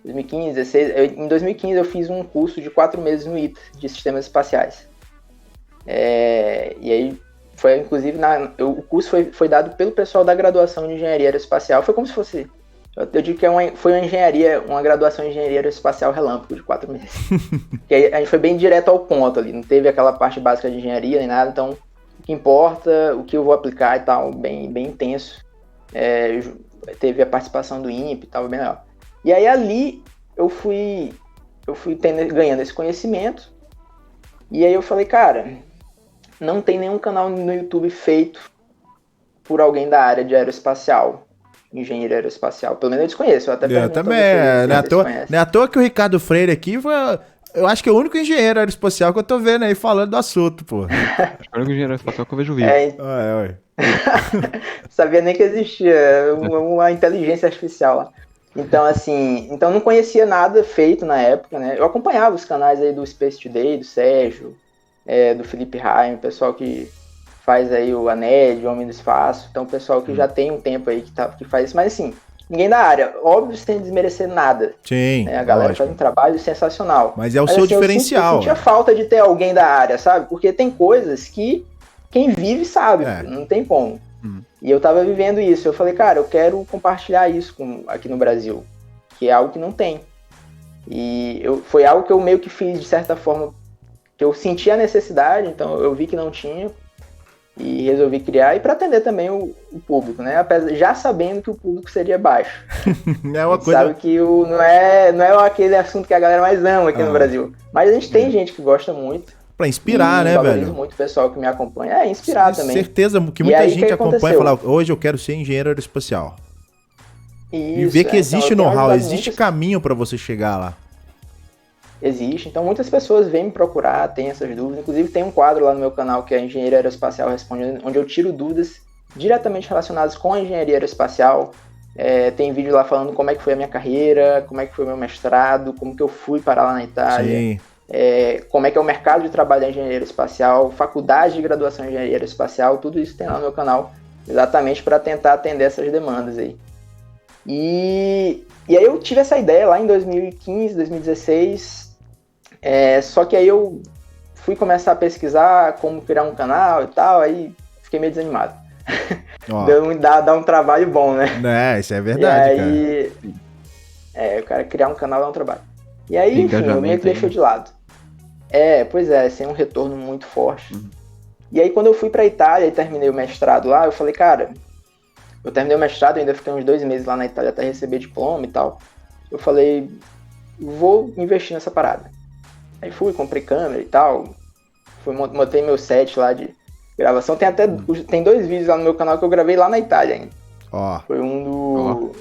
2015, 16, em 2015 eu fiz um curso de 4 meses no ITA, de sistemas espaciais. E aí, foi inclusive, o curso foi dado pelo pessoal da graduação de Engenharia Aeroespacial. Foi como se fosse... Eu digo que foi uma graduação em Engenharia Aeroespacial relâmpago de 4 meses. Que aí, a gente foi bem direto ao ponto ali, não teve aquela parte básica de engenharia nem nada, então o que importa, o que eu vou aplicar e tal, bem intenso. Teve a participação do INPE e tal, bem legal. E aí ali eu fui ganhando esse conhecimento, e aí eu falei, cara, não tem nenhum canal no YouTube feito por alguém da área de aeroespacial, engenheiro aeroespacial. Pelo menos eu desconheço, eu até pergunto também, a vocês, não é à toa que o Ricardo Freire aqui foi... Eu acho que é o único engenheiro aeroespacial que eu tô vendo aí falando do assunto, pô. Acho que é o único engenheiro espacial que eu vejo vivo. Ué. Sabia nem que existia uma inteligência artificial lá. Então, assim, não conhecia nada feito na época, né? Eu acompanhava os canais aí do Space Today, do Sérgio, do Felipe Raim, o pessoal que faz aí o ANED, o Homem do Espaço. Então, o pessoal que já tem um tempo aí que faz isso. Mas, assim, ninguém da área. Óbvio, sem desmerecer nada. Sim, né? A galera lógico. faz um trabalho sensacional. Mas é o seu diferencial. Eu sentia falta de ter alguém da área, sabe? Porque tem coisas que quem vive sabe, não tem como. E eu tava vivendo isso. Eu falei, cara, eu quero compartilhar isso aqui no Brasil, que é algo que não tem. E foi algo que eu meio que fiz de certa forma, que eu senti a necessidade, então eu vi que não tinha e resolvi criar, e para atender também o público, né? Já sabendo que o público seria baixo. É uma coisa... Sabe que não é aquele assunto que a galera mais ama aqui no Brasil. Mas a gente tem gente que gosta muito. Pra inspirar, né, velho? Valorizo muito o pessoal que me acompanha. Inspirar também. Certeza que muita gente acompanha e fala, hoje eu quero ser engenheiro aeroespacial. Isso, e ver que existe know-how, existe muitas... caminho pra você chegar lá. Existe. Então muitas pessoas vêm me procurar, têm essas dúvidas. Inclusive tem um quadro lá no meu canal que é Engenheiro Aeroespacial Responde, onde eu tiro dúvidas diretamente relacionadas com a engenharia aeroespacial. Tem vídeo lá falando como é que foi a minha carreira, como é que foi o meu mestrado, como que eu fui parar lá na Itália. Sim. Como é que é o mercado de trabalho da engenharia aeroespacial, faculdade de graduação em engenharia aeroespacial, tudo isso tem lá no meu canal, exatamente para tentar atender essas demandas aí. E aí eu tive essa ideia lá em 2015, 2016, só que aí eu fui começar a pesquisar como criar um canal e tal, aí fiquei meio desanimado. Dá um trabalho bom, né? Isso é verdade, cara. O cara criar um canal dá um trabalho. E aí, enfim, eu meio que deixei de lado. Pois é, sem um retorno muito forte. E aí, quando eu fui pra Itália e terminei o mestrado lá, eu falei, cara, eu terminei o mestrado, ainda fiquei uns 2 meses lá na Itália até receber diploma e tal. Eu falei, vou investir nessa parada. Aí fui, comprei câmera e tal, montei meu set lá de gravação. Tem 2 vídeos lá no meu canal que eu gravei lá na Itália ainda. Foi um do...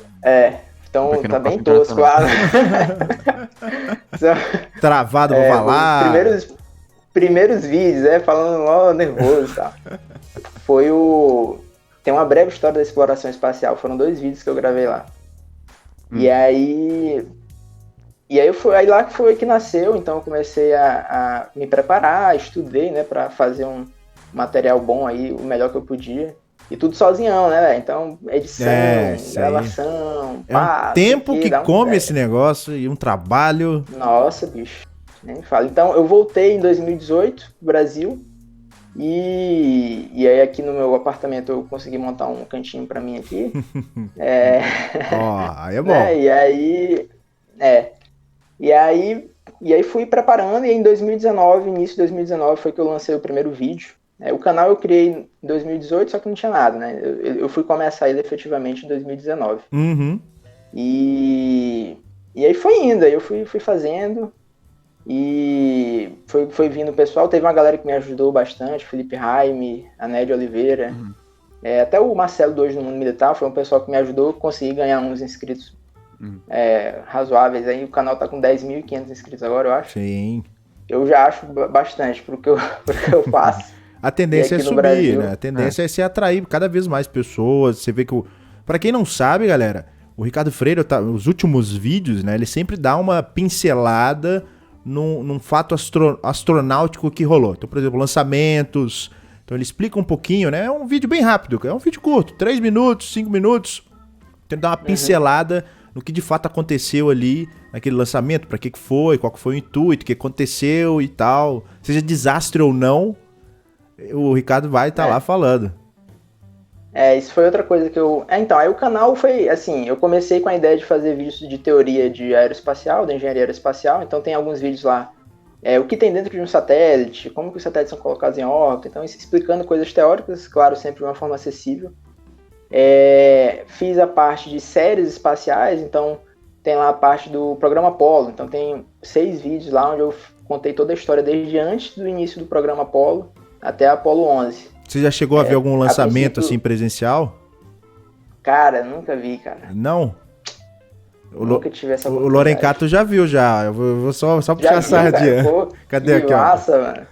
Então tá bem tosco lá. Travado pra falar. Primeiros vídeos, falando nervoso e tal. Tem uma breve história da exploração espacial. Foram 2 vídeos que eu gravei lá. E aí foi lá que nasceu. Então eu comecei a me preparar, estudei, né, pra fazer um material bom aí, o melhor que eu podia. E tudo sozinhão, né, velho? Então, edição, gravação, um tempo que come esse negócio e um trabalho. Nossa, bicho. Nem me fala. Então, eu voltei em 2018 pro Brasil. E aí aqui no meu apartamento eu consegui montar um cantinho pra mim aqui. Aí é bom. E aí fui preparando, e em 2019, início de 2019, foi que eu lancei o primeiro vídeo. O canal eu criei em 2018, só que não tinha nada, né? Eu fui começar ele efetivamente em 2019. Uhum. E aí foi indo, aí eu fui fazendo, e foi vindo o pessoal. Teve uma galera que me ajudou bastante, Felipe Raime, a Nédia Oliveira, até o Marcelo do Hoje no Mundo Militar, foi um pessoal que me ajudou a conseguir ganhar uns inscritos razoáveis. Aí o canal tá com 10.500 inscritos agora, eu acho. Sim. Eu já acho bastante pro que eu faço. A tendência é subir, Brasil, né? A tendência é se atrair cada vez mais pessoas. Você vê que pra quem não sabe, galera, o Ricardo Freire, os últimos vídeos, né? Ele sempre dá uma pincelada num fato astronáutico que rolou. Então, por exemplo, lançamentos. Então ele explica um pouquinho, né? É um vídeo bem rápido, é um vídeo curto, 3 minutos, 5 minutos. Então ele dá uma pincelada no que de fato aconteceu ali naquele lançamento, pra que foi, qual que foi o intuito, o que aconteceu e tal. Seja desastre ou não, o Ricardo vai estar lá falando. Isso foi outra coisa que eu... Então, aí o canal foi, assim, eu comecei com a ideia de fazer vídeos de teoria de aeroespacial, de engenharia aeroespacial, então tem alguns vídeos lá, o que tem dentro de um satélite, como que os satélites são colocados em órbita, então explicando coisas teóricas, claro, sempre de uma forma acessível. Fiz a parte de séries espaciais, então tem lá a parte do programa Apollo, então tem 6 vídeos lá onde eu contei toda a história desde antes do início do programa Apollo até a Apollo 11. Você já chegou a ver algum lançamento assim presencial? Cara, nunca vi, cara. Não? Nunca tive essa oportunidade. O Lorencato já viu, já. Eu vou só puxar a sardinha. Cadê aqui, massa, ó? Mano.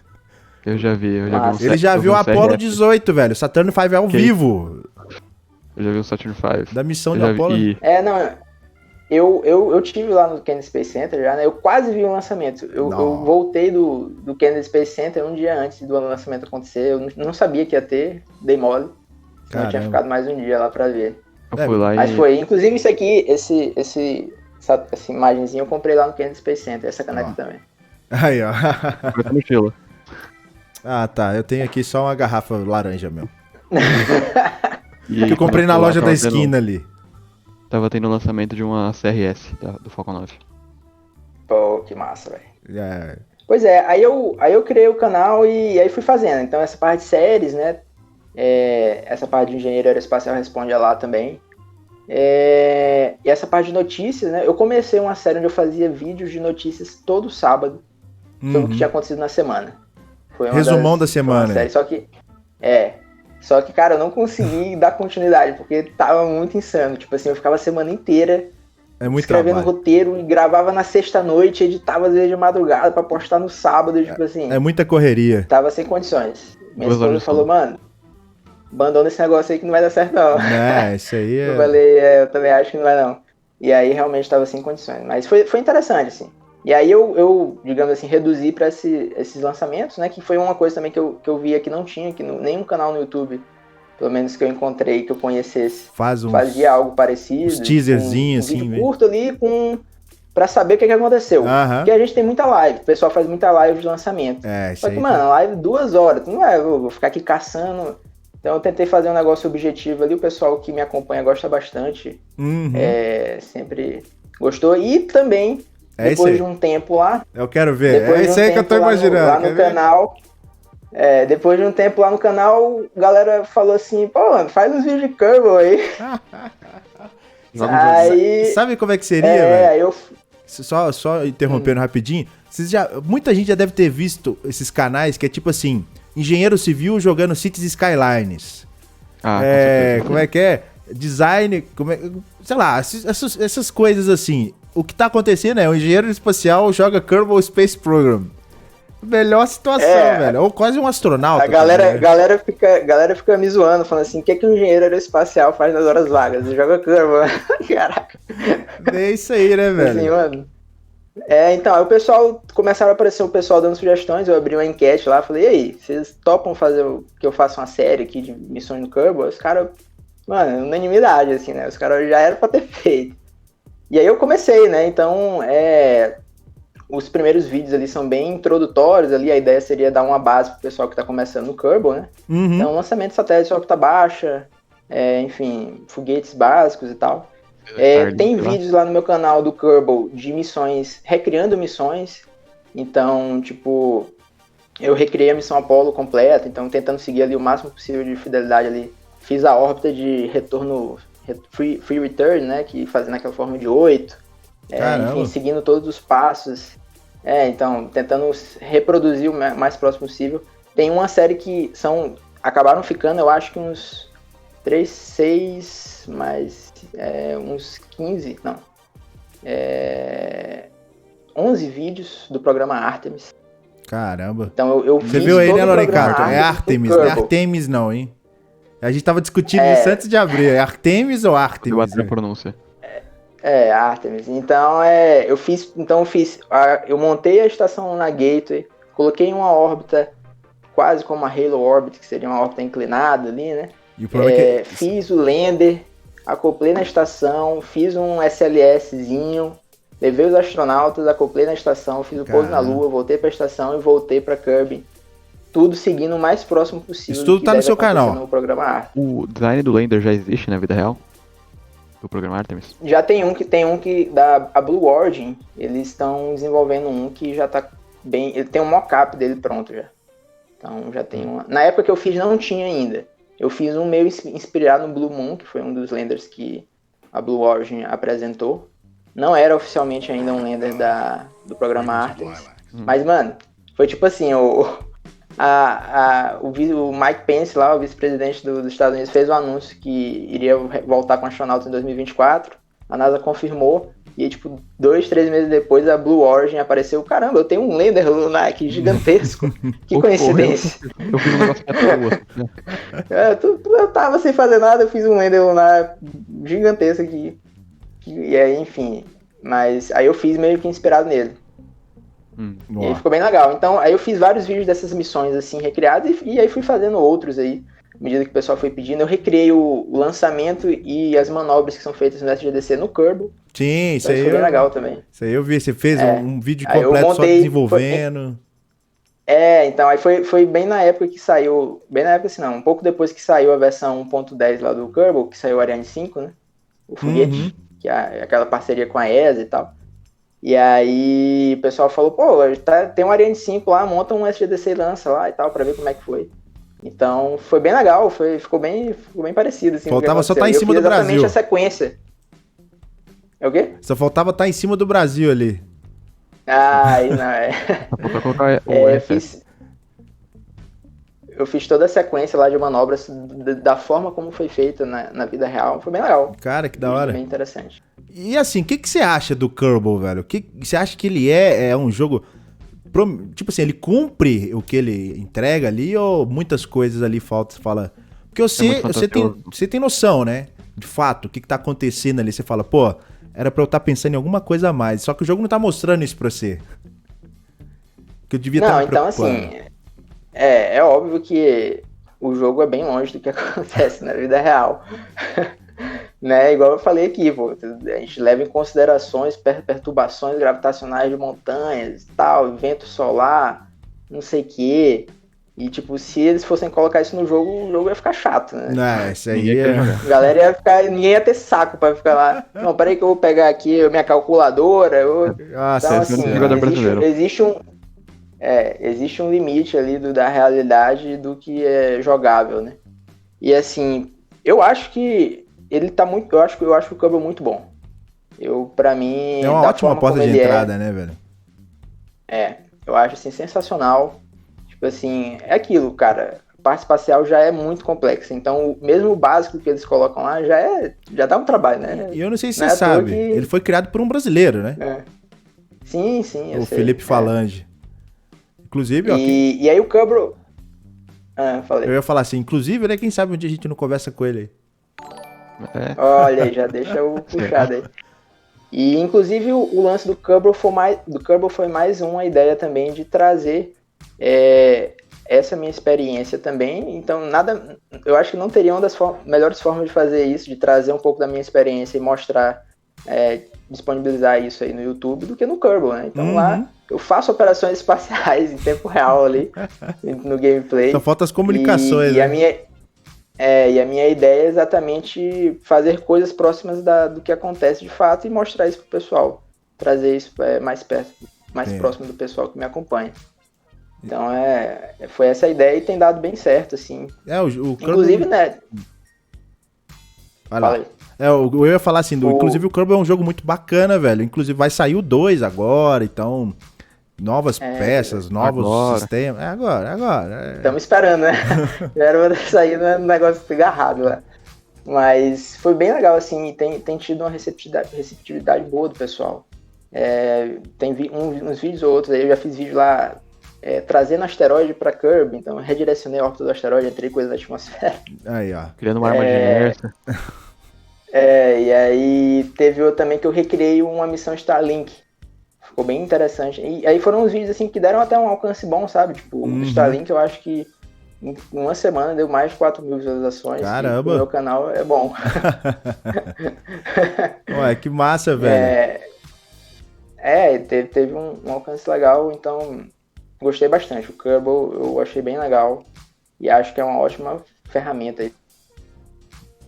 Eu já vi. Ele já viu o Apollo 18, velho. Saturn V ao vivo. Eu já vi o Saturn V. Da missão de Apollo. Eu tive lá no Kennedy Space Center já, né? Eu quase vi o lançamento. Eu voltei do Kennedy Space Center um dia antes do lançamento acontecer. Eu não sabia que ia ter, dei mole. Eu tinha ficado mais um dia lá pra ver. Eu fui lá Mas foi. Inclusive isso aqui, essa imagenzinha eu comprei lá no Kennedy Space Center. Essa caneca também. Aí, ó. Foi na mochila. Ah, tá. Eu tenho aqui só uma garrafa laranja, meu. Que eu comprei na loja da esquina ali. Tava tendo o lançamento de uma CRS do Falcon 9. Pô, que massa, velho. Pois é, aí eu criei o canal e aí fui fazendo. Então essa parte de séries, né? Essa parte de engenheiro aeroespacial responde lá também. E essa parte de notícias, né? Eu comecei uma série onde eu fazia vídeos de notícias todo sábado sobre o que tinha acontecido na semana. Foi resumão da semana. Série, Só que, cara, eu não consegui dar continuidade, porque tava muito insano. Tipo assim, eu ficava a semana inteira escrevendo roteiro e gravava na sexta-noite, editava às vezes de madrugada pra postar no sábado, tipo assim. É muita correria. Tava sem condições. Minha esposa falou, mano, abandona esse negócio aí que não vai dar certo não. Isso aí é... Eu falei, eu também acho que não vai não. E aí realmente tava sem condições. Mas foi interessante, assim. E aí eu digamos assim, reduzi para esses lançamentos, né? Que foi uma coisa também que eu via que não tinha, que nenhum canal no YouTube, pelo menos que eu encontrei, que eu conhecesse, fazia algo parecido. Os teaserzinhos, assim, vídeo curto ali pra saber o que aconteceu. Porque a gente tem muita live, o pessoal faz muita live de lançamento. Só que, mano, a live 2 horas, não é, eu vou ficar aqui caçando. Então eu tentei fazer um negócio objetivo ali, o pessoal que me acompanha gosta bastante. Sempre gostou. E também... Depois de um tempo lá... Eu quero ver. É isso aí que eu tô imaginando. Lá no canal... depois de um tempo lá no canal, a galera falou assim, pô, mano, faz uns vídeos de Kerbal aí. Sabe como é que seria, velho? Aí eu... Só interrompendo rapidinho. Muita gente já deve ter visto esses canais que é tipo assim, engenheiro civil jogando Cities Skylines. Como é que é? Design, sei lá, essas coisas assim. O que tá acontecendo é o engenheiro espacial joga Kerbal Space Program. Melhor situação, velho. Ou quase um astronauta. A galera fica me zoando, falando assim, o que o engenheiro aeroespacial faz nas horas vagas? Ele joga Kerbal. Caraca. É isso aí, né, velho? Assim, mano. Então, aí o pessoal, começaram a aparecer o pessoal dando sugestões, eu abri uma enquete lá, falei, e aí, vocês topam fazer que eu faça uma série aqui de missões no Kerbal? Os caras, mano, unanimidade, assim, né? Os caras já eram pra ter feito. E aí eu comecei, né? Então, os primeiros vídeos ali são bem introdutórios ali, a ideia seria dar uma base pro pessoal que tá começando no Kerbal, né? Então, lançamento de satélite de órbita baixa, enfim, foguetes básicos e tal. Tem vídeos lá no meu canal do Kerbal de missões, recriando missões. Então, tipo, eu recriei a missão Apollo completa, então tentando seguir ali o máximo possível de fidelidade ali. Fiz a órbita de retorno, free return, né, que fazendo aquela forma de 8. Enfim, seguindo todos os passos. Então, tentando reproduzir o mais próximo possível. Tem uma série que acabaram ficando, eu acho que uns 3, 6, mais uns 15, não. 11 vídeos do programa Artemis. Caramba. Então eu Você viu aí, né, Lorencato? É Artemis, não é Artemis não, hein? A gente tava discutindo isso antes de abrir. É Artemis ou Artemis? Eu a pronúncia. Artemis. Então, eu montei a estação na Gateway, coloquei em uma órbita quase como a Halo Orbit, que seria uma órbita inclinada ali, né? E o problema é que... Fiz o lander, acoplei na estação, fiz um SLSzinho, levei os astronautas, acoplei na estação, fiz o pouso na Lua, voltei pra estação e voltei pra Kerbin. Tudo seguindo o mais próximo possível. Isso tudo tá no seu canal. No programa Artemis. O design do lander já existe na vida real? Do programa Artemis? Já tem um que a Blue Origin, eles estão desenvolvendo um que já tá bem, ele tem um mock-up dele pronto já. Então já tem uma. Na época que eu fiz não tinha ainda. Eu fiz um meio inspirado no Blue Moon, que foi um dos landers que a Blue Origin apresentou. Não era oficialmente ainda um lander do programa Artemis. Mas, mano, foi tipo assim, o Mike Pence lá, o vice-presidente dos Estados Unidos, fez o anúncio que iria voltar com astronautas em 2024. A NASA confirmou. E aí, tipo, 2, 3 meses depois, a Blue Origin apareceu. Caramba, eu tenho um lander lunar aqui gigantesco. Que coincidência. Eu fiz um negócio que eu tava sem fazer nada, eu fiz um lander lunar gigantesco aqui. E aí, enfim. Mas aí eu fiz meio que inspirado nele. E aí ficou bem legal. Então, aí eu fiz vários vídeos dessas missões, assim, recriadas. E aí fui fazendo outros aí. À medida que o pessoal foi pedindo, eu recriei o lançamento e as manobras que são feitas no SGDC no Kerbal. Sim, isso aí. Foi bem legal também. Isso aí eu vi. Você fez um vídeo completo só desenvolvendo. Então aí foi bem na época que saiu. Bem na época, assim, não. Um pouco depois que saiu a versão 1.10 lá do Kerbal, que saiu o Ariane 5, né? O foguete, que é aquela parceria com a ESA e tal. E aí o pessoal falou, pô, tem um Ariane 5 lá, monta um SGDC e lança lá e tal, pra ver como é que foi. Então foi bem legal, ficou bem parecido. Assim, faltava só estar em cima do Brasil. Exatamente a sequência. É o quê? Só faltava estar em cima do Brasil ali. Aí não é. Eu fiz toda a sequência lá de manobras da forma como foi feita na vida real. Foi bem legal. Cara, que da hora. Bem interessante. E assim, o que você acha do Kerbal, velho? Você acha que ele é um jogo... Tipo assim, ele cumpre o que ele entrega ali ou muitas coisas ali faltam? Você fala... Porque você tem noção, né? De fato, o que tá acontecendo ali. Você fala, pô, era pra eu estar pensando em alguma coisa a mais. Só que o jogo não tá mostrando isso pra você. Que eu devia estar me preocupando. Então assim... É óbvio que o jogo é bem longe do que acontece na vida real. Né? Igual eu falei aqui, pô, a gente leva em considerações perturbações gravitacionais de montanhas e tal, vento solar, não sei o quê. E tipo, se eles fossem colocar isso no jogo, o jogo ia ficar chato, né? Não, isso aí A galera ia ficar, ninguém ia ter saco pra ficar lá. Não, peraí que eu vou pegar aqui a minha calculadora. Então, assim, existe um limite ali da realidade do que é jogável, né? E assim, eu acho que ele tá muito. Eu acho o Kerbal muito bom. Pra mim. É uma ótima porta de entrada, né, velho? Eu acho assim, sensacional. Tipo assim, é aquilo, cara. A parte espacial já é muito complexa. Então, mesmo o básico que eles colocam lá já dá um trabalho, né? E eu não sei se você sabe. Ele foi criado por um brasileiro, né? Sim, o Felipe Falange. Inclusive, ó. E aí o Kerbal. Falei. Eu ia falar assim, inclusive, né? Quem sabe um dia a gente não conversa com ele aí. Olha aí, já deixa o puxado aí. E inclusive o lance do Kerbal foi mais uma ideia também de trazer essa minha experiência também. Então eu acho que não teria uma das melhores formas de fazer isso, de trazer um pouco da minha experiência e mostrar disponibilizar isso aí no YouTube do que no Kerbal, né? Então lá eu faço operações espaciais em tempo real ali, no gameplay. Só falta as comunicações, e né? a minha ideia é exatamente fazer coisas próximas do que acontece de fato e mostrar isso pro pessoal. Trazer isso mais perto, mais próximo do pessoal que me acompanha. Então foi essa a ideia e tem dado bem certo, assim. Kerbal... Inclusive, né? Vai lá. Eu ia falar assim, inclusive o Kerbal é um jogo muito bacana, velho. Inclusive vai sair o 2 agora, então... Novas peças, novos sistemas. Agora. Estamos esperando, né? Já era pra sair no negócio agarrado lá. Mas foi bem legal, assim, e tem tido uma receptividade boa do pessoal. Tem uns vídeos ou outros aí, eu já fiz vídeo lá trazendo asteroide pra Kirby, então redirecionei a órbita do asteroide, entrei coisa da atmosfera. Aí, ó. Criando uma arma de inercia. E aí teve outro também que eu recriei uma missão Starlink. Ficou bem interessante. E aí foram uns vídeos assim que deram até um alcance bom, sabe? Tipo, o Starlink eu acho que em uma semana deu mais de 4.000 visualizações. Caramba! E o meu canal é bom. Ué, que massa, velho. Teve um alcance legal, então gostei bastante. O Kerbal eu achei bem legal e acho que é uma ótima ferramenta aí.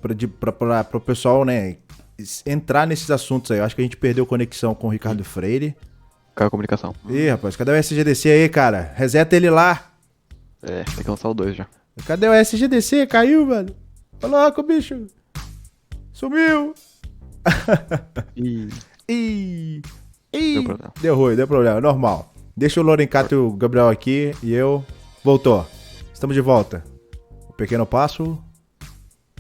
Para o pessoal, né, entrar nesses assuntos aí. Eu acho que a gente perdeu conexão com o Ricardo Freire. Caiu a comunicação. Ih, rapaz, cadê o SGDC aí, cara? Reseta ele lá. Tem que lançar o 2 já. Cadê o SGDC? Caiu, velho. Ô louco, bicho. Sumiu. Ih. Deu problema. Deu problema, normal. Deixa o Lorencato e o Gabriel aqui e eu... Voltou. Estamos de volta. O pequeno passo...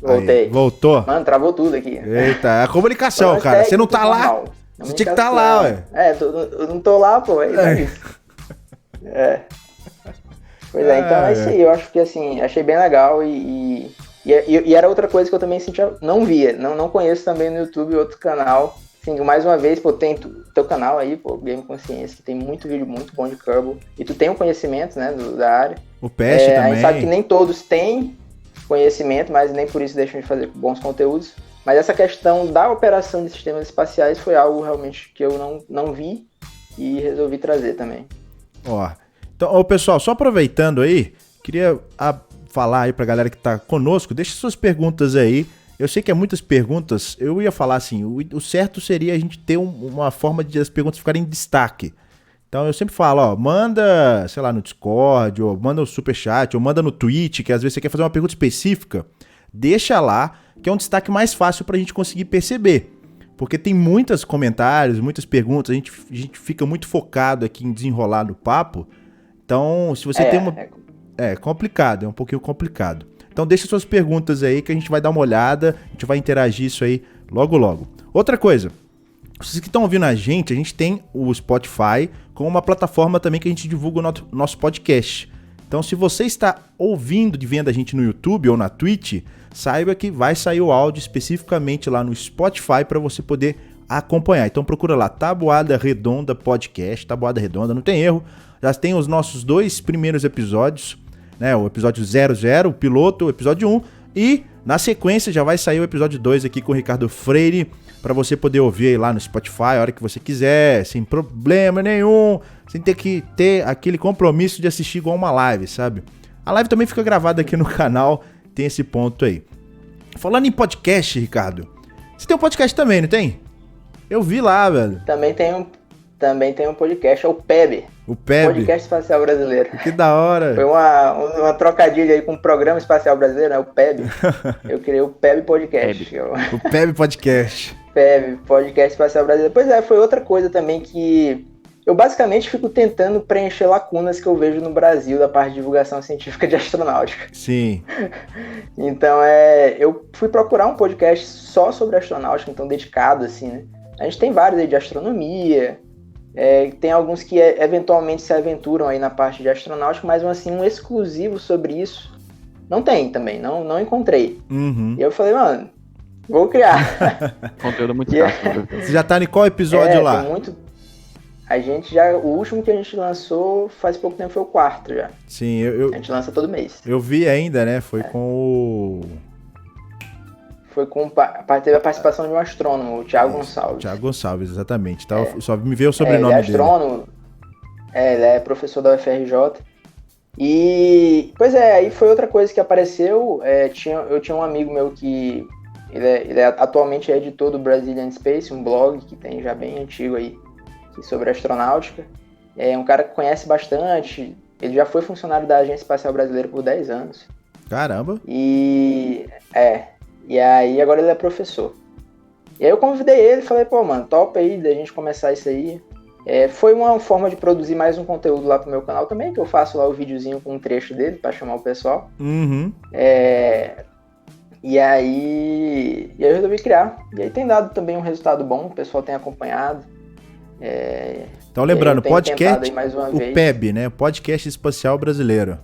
Voltei. Aí, voltou. Mano, travou tudo aqui. Eita, é a comunicação, cara. Você não tá lá. Você tinha que estar lá, ué. Eu não tô lá, pô. É isso. Pois então é isso aí. Eu acho que, assim, achei bem legal e era outra coisa que eu também sentia, não via. Não conheço também no YouTube outro canal. Assim, mais uma vez, pô, tem teu canal aí, pô, Game Consciência, que tem muito vídeo muito bom de Kerbal. E tu tem um conhecimento, né, da área. O Pest também. A gente sabe que nem todos têm conhecimento, mas nem por isso deixam de fazer bons conteúdos. Mas essa questão da operação de sistemas espaciais foi algo realmente que eu não vi e resolvi trazer também. Então, pessoal, só aproveitando aí, queria falar aí pra galera que tá conosco, deixa suas perguntas aí. Eu sei que é muitas perguntas, eu ia falar assim, o certo seria a gente ter uma forma de as perguntas ficarem em destaque. Então eu sempre falo, manda, sei lá, no Discord, ou manda no Superchat, ou manda no Twitch, que às vezes você quer fazer uma pergunta específica, deixa lá, que é um destaque mais fácil pra gente conseguir perceber. Porque tem muitos comentários, muitas perguntas, a gente fica muito focado aqui em desenrolar no papo. Então, se você tem uma... É complicado, é um pouquinho complicado. Então deixa suas perguntas aí que a gente vai dar uma olhada, a gente vai interagir isso aí logo logo. Outra coisa, vocês que estão ouvindo a gente tem o Spotify como uma plataforma também que a gente divulga o nosso podcast. Então se você está ouvindo e vendo a gente no YouTube ou na Twitch, saiba que vai sair o áudio especificamente lá no Spotify para você poder acompanhar. Então procura lá, Tabuada Redonda Podcast, Tabuada Redonda, não tem erro. Já tem os nossos 2 primeiros episódios, né? O episódio 00, o piloto, o episódio 1. E na sequência já vai sair o episódio 2 aqui com o Ricardo Freire, para você poder ouvir aí lá no Spotify a hora que você quiser, sem problema nenhum, sem ter que ter aquele compromisso de assistir igual uma live, sabe? A live também fica gravada aqui no canal, tem esse ponto aí. Falando em podcast, Ricardo, você tem um podcast também, não tem? Eu vi lá, velho. Também tem um podcast, é o PEB. O PEB. Podcast Espacial Brasileiro. Que da hora. Foi uma trocadilha aí com o Programa Espacial Brasileiro, né? O PEB. Eu criei o PEB Podcast. O PEB Podcast. PEB, Podcast Espacial Brasileiro. Pois foi outra coisa também que eu basicamente fico tentando preencher lacunas que eu vejo no Brasil da parte de divulgação científica de astronáutica. Sim. Então, eu fui procurar um podcast só sobre astronáutica, então dedicado, assim, né? A gente tem vários aí de astronomia, tem alguns que eventualmente se aventuram aí na parte de astronáutica, mas assim, um exclusivo sobre isso não tem também, não encontrei. Uhum. E eu falei, mano, vou criar. Conteúdo muito fácil. Você já tá em qual episódio lá? Tem muito... O último que a gente lançou faz pouco tempo foi o 4º já. Sim, a gente lança todo mês. Eu vi ainda, né? Foi com o... teve a participação de um astrônomo, o Thiago Gonçalves. Thiago Gonçalves, exatamente. Só me veio o sobrenome ele é astrônomo, ele é professor da UFRJ. E, pois é, aí foi outra coisa que apareceu. Eu tinha um amigo meu que ele atualmente é editor do Brazilian Space, um blog que tem já bem antigo aí, sobre astronáutica. É um cara que conhece bastante. Ele já foi funcionário da Agência Espacial Brasileira por 10 anos. Caramba! E aí agora ele é professor. E aí eu convidei ele, falei, pô, mano, top aí da gente começar isso aí. Foi uma forma de produzir mais um conteúdo lá pro meu canal também, que eu faço lá o videozinho com um trecho dele pra chamar o pessoal. Uhum. E aí eu resolvi criar. E aí tem dado também um resultado bom, o pessoal tem acompanhado. Então lembrando, podcast, mais uma o vez. PEB, né? Podcast Espacial Brasileiro.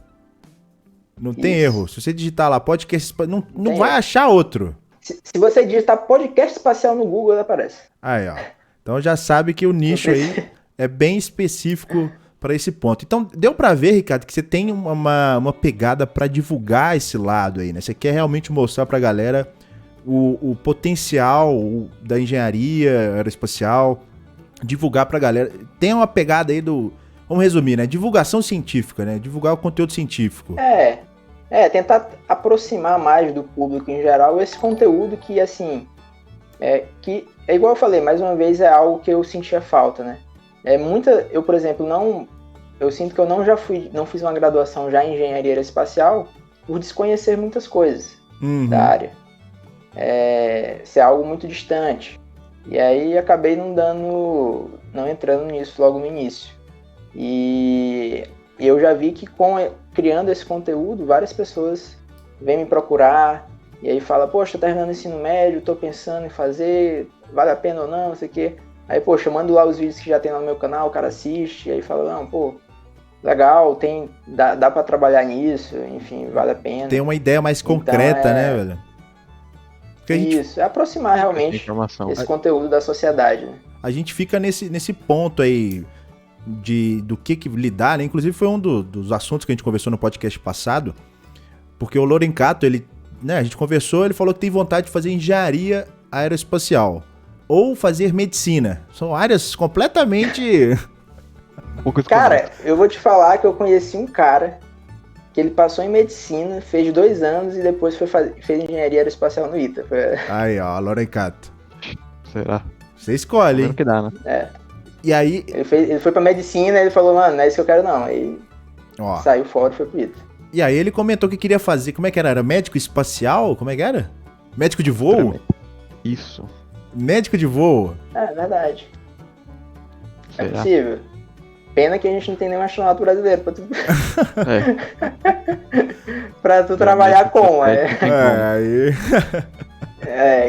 Não tem erro. Se você digitar lá podcast espacial, não vai achar outro. Se você digitar podcast espacial no Google, ele aparece. Aí, ó. Então já sabe que o nicho aí é bem específico para esse ponto. Então deu para ver, Ricardo, que você tem uma pegada para divulgar esse lado aí, né? Você quer realmente mostrar para a galera o potencial da engenharia aeroespacial, divulgar para a galera. Tem uma pegada aí vamos resumir, né? Divulgação científica, né? Divulgar o conteúdo científico. Tentar aproximar mais do público em geral esse conteúdo que, assim, que é igual eu falei, mais uma vez, é algo que eu sentia falta, né? Eu, por exemplo, eu sinto que eu não fiz uma graduação já em engenharia aeroespacial por desconhecer muitas coisas da área. Ser algo muito distante. E aí acabei não entrando nisso logo no início. E eu já vi que criando esse conteúdo, várias pessoas vêm me procurar e aí fala, poxa, tô terminando o ensino médio, tô pensando em fazer, vale a pena ou não sei o quê. Aí, poxa, eu mando lá os vídeos que já tem lá no meu canal, o cara assiste, e aí fala, não, pô, legal, dá pra trabalhar nisso, enfim, vale a pena. Tem uma ideia mais concreta, né, velho? Isso, aproximar realmente esse conteúdo da sociedade, né? A gente fica nesse ponto aí do que lidar, né? Inclusive foi um dos assuntos que a gente conversou no podcast passado, porque o Lorencato, a gente conversou, ele falou que tem vontade de fazer engenharia aeroespacial ou fazer medicina. São áreas completamente... Cara, eu vou te falar que eu conheci um cara que ele passou em medicina, fez 2 anos e depois fez engenharia aeroespacial no ITA. Aí, ó, Lorencato. Será? Você escolhe, hein? Que dá, né? E aí... Ele foi pra medicina e ele falou, mano, não é isso que eu quero não. Aí saiu fora e foi pro ITA. E aí ele comentou que queria fazer, como é que era? Era médico espacial? Como é que era? Médico de voo? Isso. Médico de voo? É verdade. Será? É possível. Pena que a gente não tem nenhum astronauta brasileiro pra tu, pra tu trabalhar com.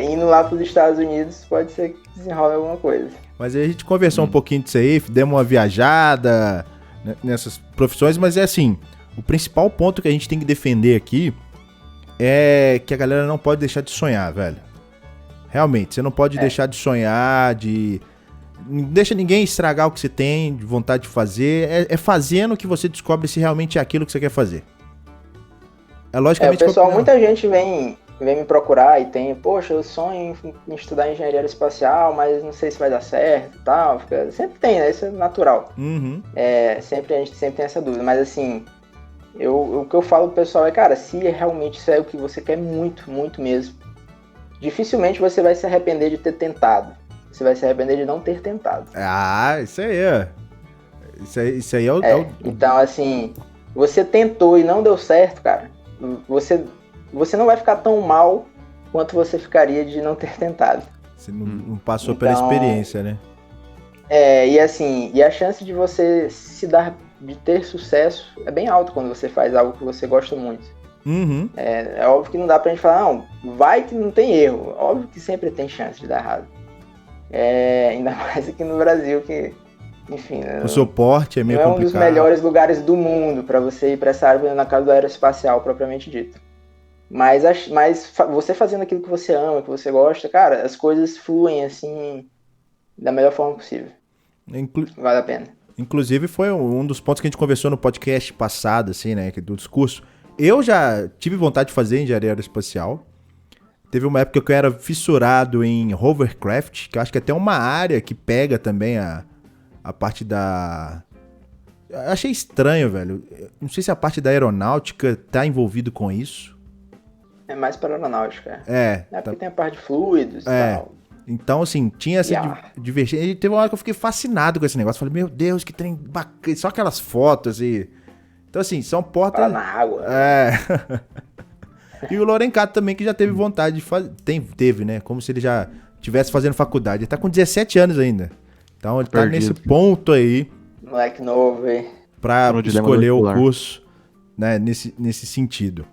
Indo lá pros Estados Unidos pode ser que desenrole alguma coisa. Mas aí a gente conversou um pouquinho disso aí, demos uma viajada nessas profissões, mas é assim, o principal ponto que a gente tem que defender aqui é que a galera não pode deixar de sonhar, velho. Realmente, você não pode deixar de sonhar, não deixa ninguém estragar o que você tem de vontade de fazer. É fazendo que você descobre se realmente é aquilo que você quer fazer. Logicamente... pessoal, muita gente vem me procurar e poxa, eu sonho em estudar engenharia aeroespacial, mas não sei se vai dar certo e tal. Sempre tem, né? Isso é natural. Uhum. A gente sempre tem essa dúvida. Mas assim, o que eu falo pro pessoal cara, se realmente isso é o que você quer muito, muito mesmo, dificilmente você vai se arrepender de ter tentado. Você vai se arrepender de não ter tentado. Isso aí. Isso aí Então, assim, você tentou e não deu certo, cara. Você não vai ficar tão mal quanto você ficaria de não ter tentado. Você não passou pela experiência, né? E a chance de você de ter sucesso é bem alta quando você faz algo que você gosta muito. Uhum. É óbvio que não dá pra gente falar, não, vai que não tem erro. Óbvio que sempre tem chance de dar errado. Ainda mais aqui no Brasil, que, enfim... O seu porte é meio complicado. Não é um dos melhores lugares do mundo para você ir para essa área, na casa do aeroespacial, propriamente dito. Mas você fazendo aquilo que você ama, que você gosta, cara, as coisas fluem, assim, da melhor forma possível. Vale a pena. Inclusive, foi um dos pontos que a gente conversou no podcast passado, assim, né, do discurso. Eu já tive vontade de fazer engenharia aeroespacial. Teve uma época que eu era fissurado em hovercraft, que eu acho que é até uma área que pega também a parte da... Eu achei estranho, velho. Não sei se a parte da aeronáutica tá envolvido com isso. É mais para aeronáutica. É. É porque tem a parte de fluidos e tal. Então, assim, tinha essa Yeah. divergência. E teve uma hora que eu fiquei fascinado com esse negócio. Falei, meu Deus, que trem bacana. Só aquelas fotos e... Então, assim, são portas... Parar na água. É. E o Lorencato também, que já teve vontade de fazer. Teve, né? Como se ele já estivesse fazendo faculdade. Ele tá com 17 anos ainda. Então ele tá Perdido. nesse ponto aí Moleque novo, hein? pra No dilema escolher o vestibular. curso, né? Nesse sentido.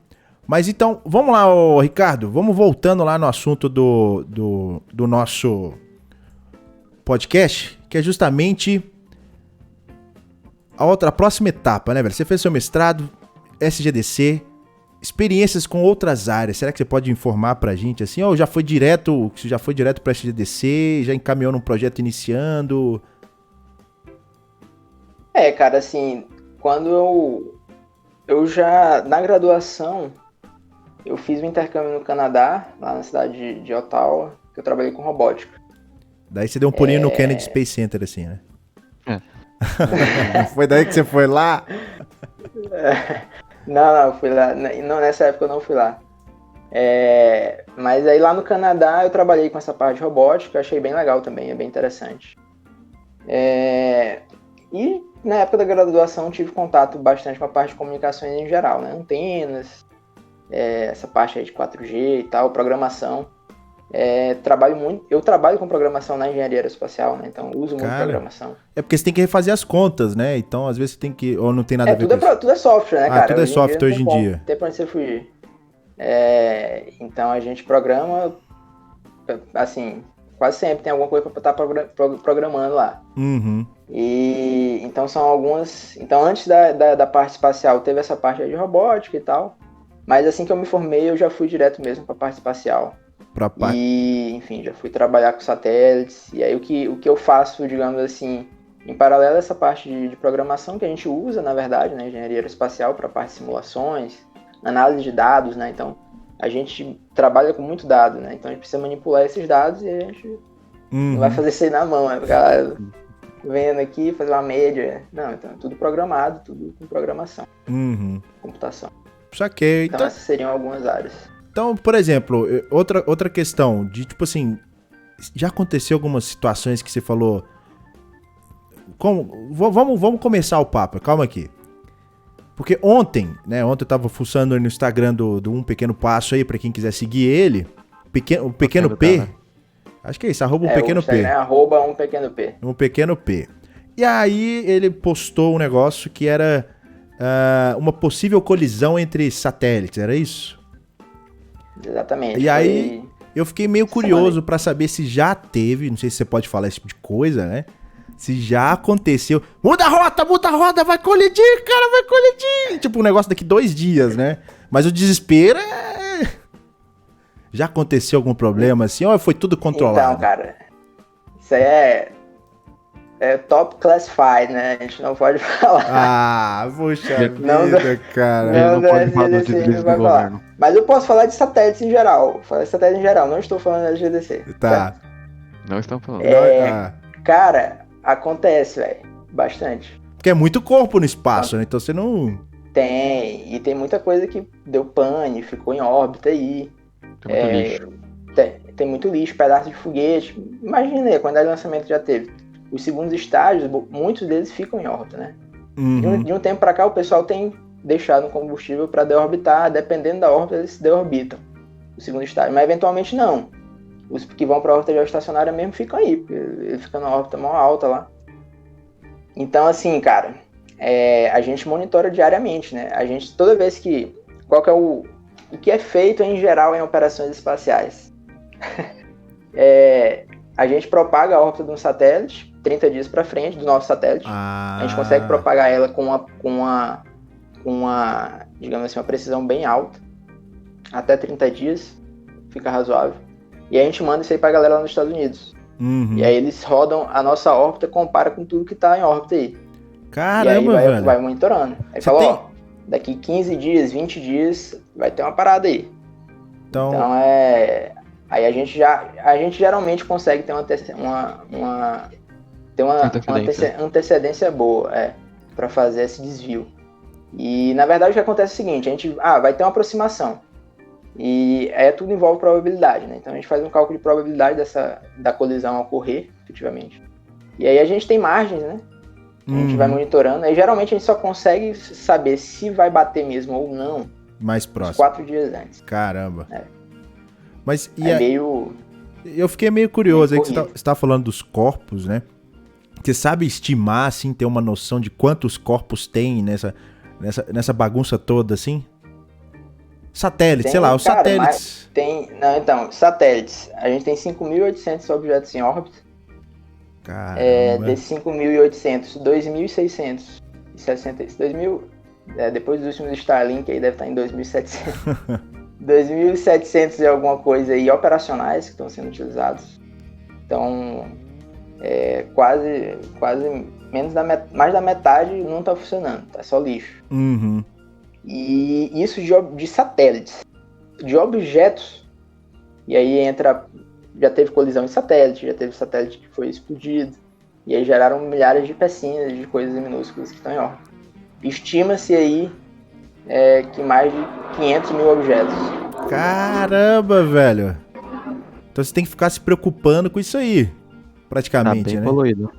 Mas então, vamos lá, ô, Ricardo. Vamos voltando lá no assunto do nosso podcast, que é justamente a próxima etapa, né, velho? Você fez seu mestrado, SGDC, experiências com outras áreas. Será que você pode informar pra gente assim? Ou já foi direto pra SGDC, já encaminhou num projeto iniciando? Cara, assim, quando eu já, na graduação, eu fiz um intercâmbio no Canadá, lá na cidade de Ottawa, que eu trabalhei com robótica. Daí você deu um pulinho no Kennedy Space Center, assim, né? É. Foi daí que você foi lá? Não, eu fui lá. Não, nessa época eu não fui lá. Mas aí lá no Canadá eu trabalhei com essa parte de robótica, eu achei bem legal também, é bem interessante. E na época da graduação tive contato bastante com a parte de comunicações em geral, né? Antenas, essa parte aí de 4G e tal, programação. Eu trabalho com programação na engenharia aeroespacial, né? Então uso muito programação. É porque você tem que refazer as contas, né? Então às vezes você tem que... Ou não tem nada a ver com isso. Tudo é software, né, cara? Tudo é software hoje em dia. Não tem pra onde você fugir. Então a gente programa, assim, quase sempre tem alguma coisa pra estar programando lá. Uhum. E então são algumas... Então antes da parte espacial teve essa parte aí de robótica e tal. Mas assim que eu me formei eu já fui direto mesmo pra parte espacial. E, enfim, já fui trabalhar com satélites. E aí o que eu faço, digamos assim, em paralelo a essa parte de programação que a gente usa, na verdade, né, engenharia aeroespacial para a parte de simulações, análise de dados, né? Então a gente trabalha com muito dado, né? Então a gente precisa manipular esses dados e a gente não vai fazer isso aí na mão, né? Ficar vendo aqui, fazer uma média. Não, então é tudo programado, tudo com programação, computação. Saquei. Então essas seriam algumas áreas. Então, por exemplo, outra questão de, tipo assim, já aconteceu algumas situações que você falou... Vamos começar o papo, calma aqui. Porque ontem eu tava fuçando no Instagram do Um Pequeno Passo aí, pra quem quiser seguir ele, o Pequeno P, acho que é isso, @Um Pequeno P. @Um Pequeno P. Um Pequeno P. E aí ele postou um negócio que era uma possível colisão entre satélites, era isso? Exatamente. E aí eu fiquei meio curioso pra saber se já teve, não sei se você pode falar esse tipo de coisa, né? Se já aconteceu. Muda a rota, vai colidir, cara, vai colidir. Tipo, um negócio daqui 2 dias, né? Mas o desespero Já aconteceu algum problema assim ou foi tudo controlado? Então, cara, isso aí é top classified, né? A gente não pode falar. Ah, puxa Não vida, cara. Ele não pode falar dos deslizes do governo. Mas eu posso falar de satélites em geral. Falar de satélites em geral, não estou falando da GDC. Tá. Não estamos falando. Cara, acontece, velho. Bastante. Porque é muito corpo no espaço, né? Então você não... Tem. E tem muita coisa que deu pane, ficou em órbita aí. Tem muito lixo. Tem muito lixo, pedaço de foguete. Imagina aí, a quantidade de lançamento já teve. Os segundos estágios, muitos deles ficam em órbita, né? De um tempo pra cá, o pessoal tem deixado o combustível para deorbitar. Dependendo da órbita, eles deorbitam o segundo estágio. Mas eventualmente não. Os que vão pra órbita geoestacionária mesmo ficam aí, porque ele fica numa órbita mó alta lá. Então, assim, cara, a gente monitora diariamente, né? A gente, toda vez que... Qual que é o que é feito em geral em operações espaciais? A gente propaga a órbita de um satélite 30 dias para frente do nosso satélite. A gente consegue propagar ela com uma, digamos assim, uma precisão bem alta. Até 30 dias, fica razoável. E a gente manda isso aí pra galera lá nos Estados Unidos. E aí eles rodam a nossa órbita, compara com tudo que tá em órbita aí. Caramba, e aí velho. vai monitorando. Aí fala, daqui 15 dias, 20 dias, vai ter uma parada aí. Então, Aí a gente geralmente consegue ter uma antecedência boa, para fazer esse desvio. E na verdade o que acontece é o seguinte, a gente vai ter uma aproximação. E tudo envolve probabilidade, né? Então a gente faz um cálculo de probabilidade da colisão ocorrer, efetivamente. E aí a gente tem margens, né? A gente vai monitorando. Aí geralmente a gente só consegue saber se vai bater mesmo ou não mais próximo. 4 dias antes. Caramba. Mas meio... Eu fiquei meio curioso aí que você tá falando dos corpos, né? Você sabe estimar, assim, ter uma noção de quantos corpos tem nessa bagunça toda, assim? Satélites, sei lá, os satélites. Satélites. A gente tem 5.800 objetos em órbita. Caramba. Desses 5.800, 2.660. Depois dos últimos Starlink, aí deve estar em 2.700. 2.700 e alguma coisa aí operacionais que estão sendo utilizados. Então, quase mais da metade não está funcionando, tá só lixo. Uhum. E isso de satélites, de objetos. E aí já teve colisão em satélite, já teve satélite que foi explodido. E aí geraram milhares de pecinhas de coisas minúsculas que estão em órbita. Estima-se aí que mais de 500 mil objetos. Caramba, velho. Então você tem que ficar se preocupando com isso aí, praticamente, bem né? Poluído.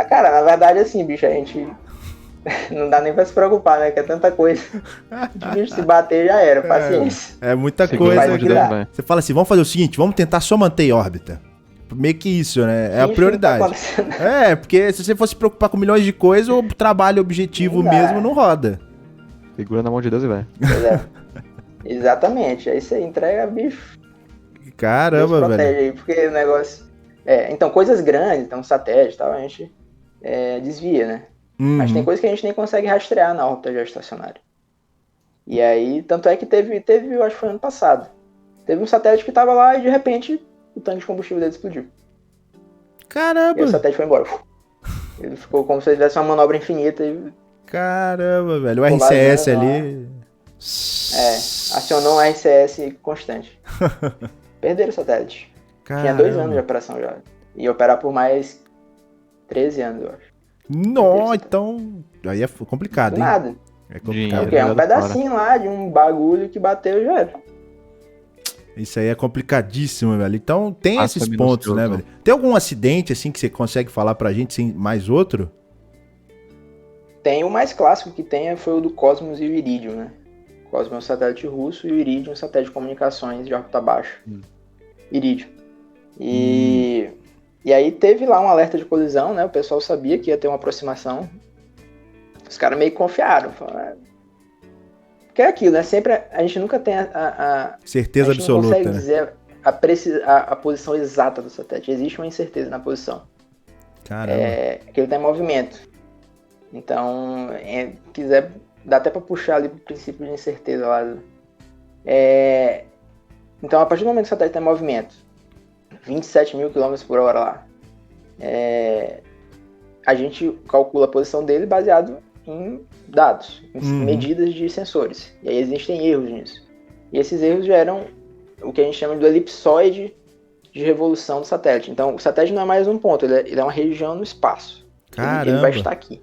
Cara, na verdade, assim, bicho, a gente não dá nem pra se preocupar, né? Que é tanta coisa. De bicho se bater já era, paciência. É muita Segura coisa. a Deus, vai. Você fala assim, vamos fazer o seguinte, vamos tentar só manter em órbita. Meio que isso, né? É a Finge que prioridade. não tá acontecendo. Porque se você fosse se preocupar com milhões de coisas, o trabalho objetivo mesmo não roda. Segura na mão de Deus e vai. Pois é. Exatamente. Aí você entrega, bicho. Caramba, Deus protege velho. aí, porque o negócio... então, coisas grandes, então satélite e tal, a gente desvia, né? Mas tem coisa que a gente nem consegue rastrear na órbita geoestacionária. E aí, tanto é que teve, eu acho que foi ano passado. Teve um satélite que tava lá e de repente o tanque de combustível dele explodiu. Caramba. E aí o satélite foi embora. Ele ficou como se ele tivesse uma manobra infinita e... Caramba, velho. O RCS ali... acionou um RCS constante. Perderam o satélite. Caramba. Tinha 2 anos de operação já. Ia operar por mais 13 anos, eu acho. Não, então... Aí é complicado, hein? Nada. É Dinheiro. complicado. É um pedacinho lá de um bagulho que bateu e já era. Isso aí é complicadíssimo, velho. Então tem Passa esses pontos, né, velho? Tem algum acidente, assim, que você consegue falar pra gente, sem mais outro? Tem o mais clássico que tem, foi o do Cosmos e o Iridium, né? O Cosmos é um satélite russo e o Iridium é um satélite de comunicações de órbita baixa. Iridium. E aí teve lá um alerta de colisão, né? O pessoal sabia que ia ter uma aproximação. Os caras meio que confiaram. Falaram, porque é aquilo, né? Sempre a gente nunca tem certeza a gente absoluta, não consegue né? dizer a posição exata do satélite. Existe uma incerteza na posição. Caramba. Que ele está em movimento. Então, quiser, dá até para puxar ali pro princípio de incerteza lá. Então, a partir do momento que o satélite está em movimento, 27 mil km por hora lá, a gente calcula a posição dele baseado em dados, em medidas de sensores. E aí existem erros nisso. E esses erros geram o que a gente chama de elipsoide de revolução do satélite. Então, o satélite não é mais um ponto, ele é uma região no espaço. Caramba. Ele vai estar aqui.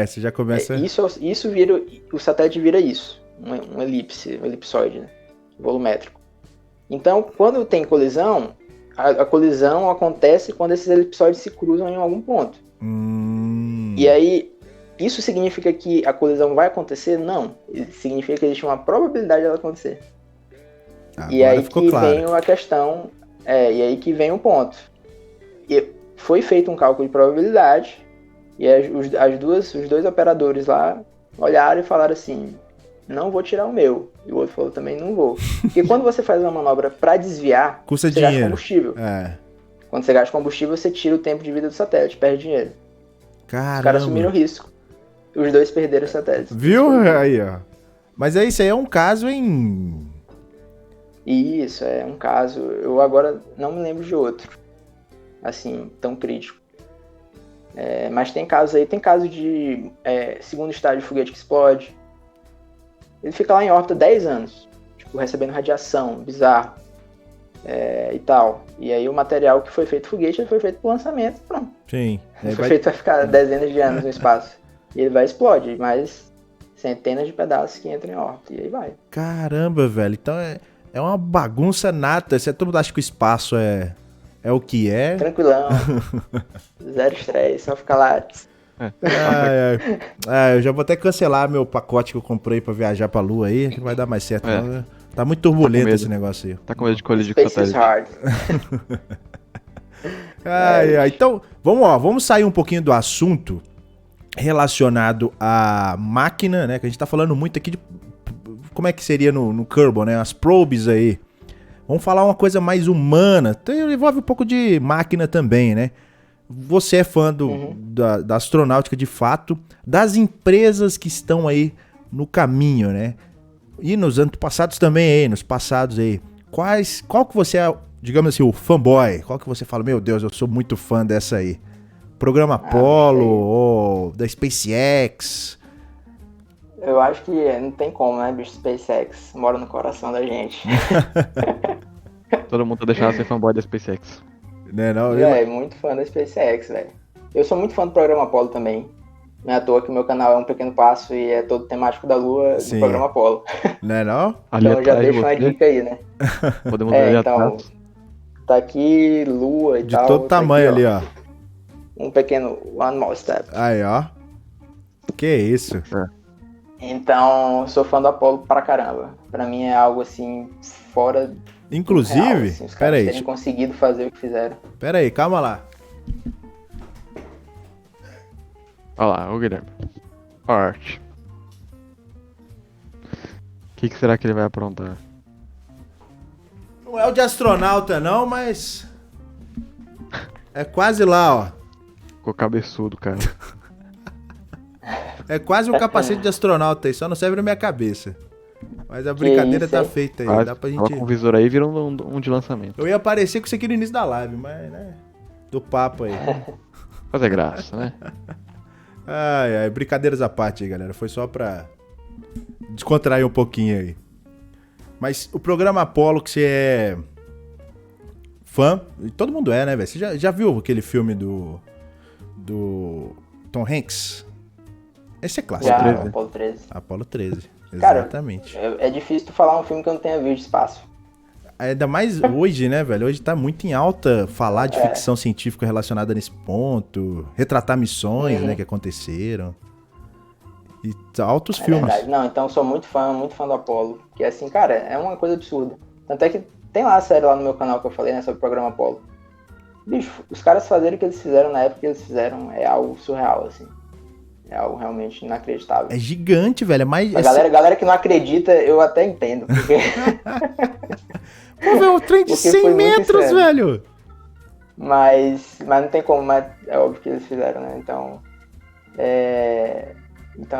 Você já começa... Isso vira... O satélite vira isso. Um elipsoide, né? Volumétrico. Então, quando tem colisão, a colisão acontece quando esses elipsoides se cruzam em algum ponto. E aí, isso significa que a colisão vai acontecer? Não. Significa que existe uma probabilidade dela acontecer. Agora e aí ficou que claro. vem a questão... e aí que vem o ponto. E foi feito um cálculo de probabilidade... E os dois operadores lá olharam e falaram assim, não vou tirar o meu. E o outro falou também, não vou. Porque quando você faz uma manobra para desviar, Custa você dinheiro. gasta combustível. Quando você gasta combustível, você tira o tempo de vida do satélite, perde dinheiro. Caramba. Os caras assumiram o risco. Os dois perderam o satélite. Viu? Aí, ó. Mas isso aí é um caso em... Isso, é um caso. Eu agora não me lembro de outro. Assim, tão crítico. Mas tem casos aí, tem caso de segundo estágio de foguete que explode. Ele fica lá em órbita 10 anos. tipo, recebendo radiação, bizarro, e tal. E aí o material que foi feito foguete, ele foi feito pro lançamento, pronto. Sim. Ele foi feito pra ficar dezenas de anos no espaço. E ele vai explodir, mas centenas de pedaços que entram em órbita, e aí vai. Caramba, velho. Então é uma bagunça nata. Se todo mundo acha que o espaço é o que é. Tranquilão. Zero estresse, só ficar lá. Eu já vou até cancelar meu pacote que eu comprei pra viajar pra Lua aí, que não vai dar mais certo. Não. Tá muito turbulento esse negócio aí. Tá com medo de colidir com o Space is satélite. hard. Então, vamos sair um pouquinho do assunto relacionado à máquina, né? Que a gente tá falando muito aqui de como é que seria no Kerbal, né? As probes aí. Vamos falar uma coisa mais humana. Envolve um pouco de máquina também, né? Você é fã da astronáutica de fato, das empresas que estão aí no caminho, né? E nos antepassados também aí, nos passados aí. Qual que você é, digamos assim, o fanboy? Qual que você fala, meu Deus, eu sou muito fã dessa aí? Programa Apollo ou da SpaceX? Eu acho que não tem como, né, bicho? SpaceX mora no coração da gente. Todo mundo tá deixando de ser fanboy da SpaceX. Né, não? Muito fã da SpaceX, velho. Eu sou muito fã do programa Apollo também. Não é à toa que o meu canal é Um Pequeno Passo e é todo temático da Lua do programa Apollo. Né, não? Então eu já deixo uma dica aí, né? Podemos ver então, atrás. tá aqui Lua e de tal. De todo tamanho aqui, ali, ó. Um pequeno One More Step. Aí, ó. Que isso? Então, sou fã do Apollo pra caramba. Pra mim é algo assim, fora. Inclusive, real, assim, os caras terem peraí. conseguido fazer o que fizeram. Peraí, calma lá. Olha lá, o Guilherme. Art. O que será que ele vai aprontar? Não é o de astronauta, não, mas. É quase lá, ó. Ficou cabeçudo, cara. É quase um capacete de astronauta aí, só não serve na minha cabeça. Mas a brincadeira isso, tá hein? feita aí, Quase. dá pra Tava gente... com o visor aí e vira um de lançamento. Eu ia aparecer com isso aqui no início da live, mas, né, do papo aí. Fazer graça, né? Ai, brincadeiras à parte aí, galera. Foi só pra descontrair um pouquinho aí. Mas o programa Apollo que você é fã, e todo mundo é, né, velho? Você já viu aquele filme do Tom Hanks? Esse é clássico, Já, né? Apollo 13. Apollo 13, Cara, exatamente. é difícil tu falar um filme que eu não tenha visto de espaço. Ainda mais hoje, né, velho? Hoje tá muito em alta falar de ficção científica relacionada nesse ponto, retratar missões, né, que aconteceram. E altos filmes. Verdade. Não, então eu sou muito fã do Apollo. Que assim, cara, é uma coisa absurda. Tanto é que tem lá a série lá no meu canal que eu falei, né, sobre o programa Apollo. Bicho, os caras fazerem o que eles fizeram na época que eles fizeram é algo surreal, assim. É algo realmente inacreditável. É gigante, velho. É mais. A galera que não acredita, eu até entendo. Porque... Pô, velho, um trem de 100 metros, velho. Mas não tem como, mas é óbvio que eles fizeram, né? Então,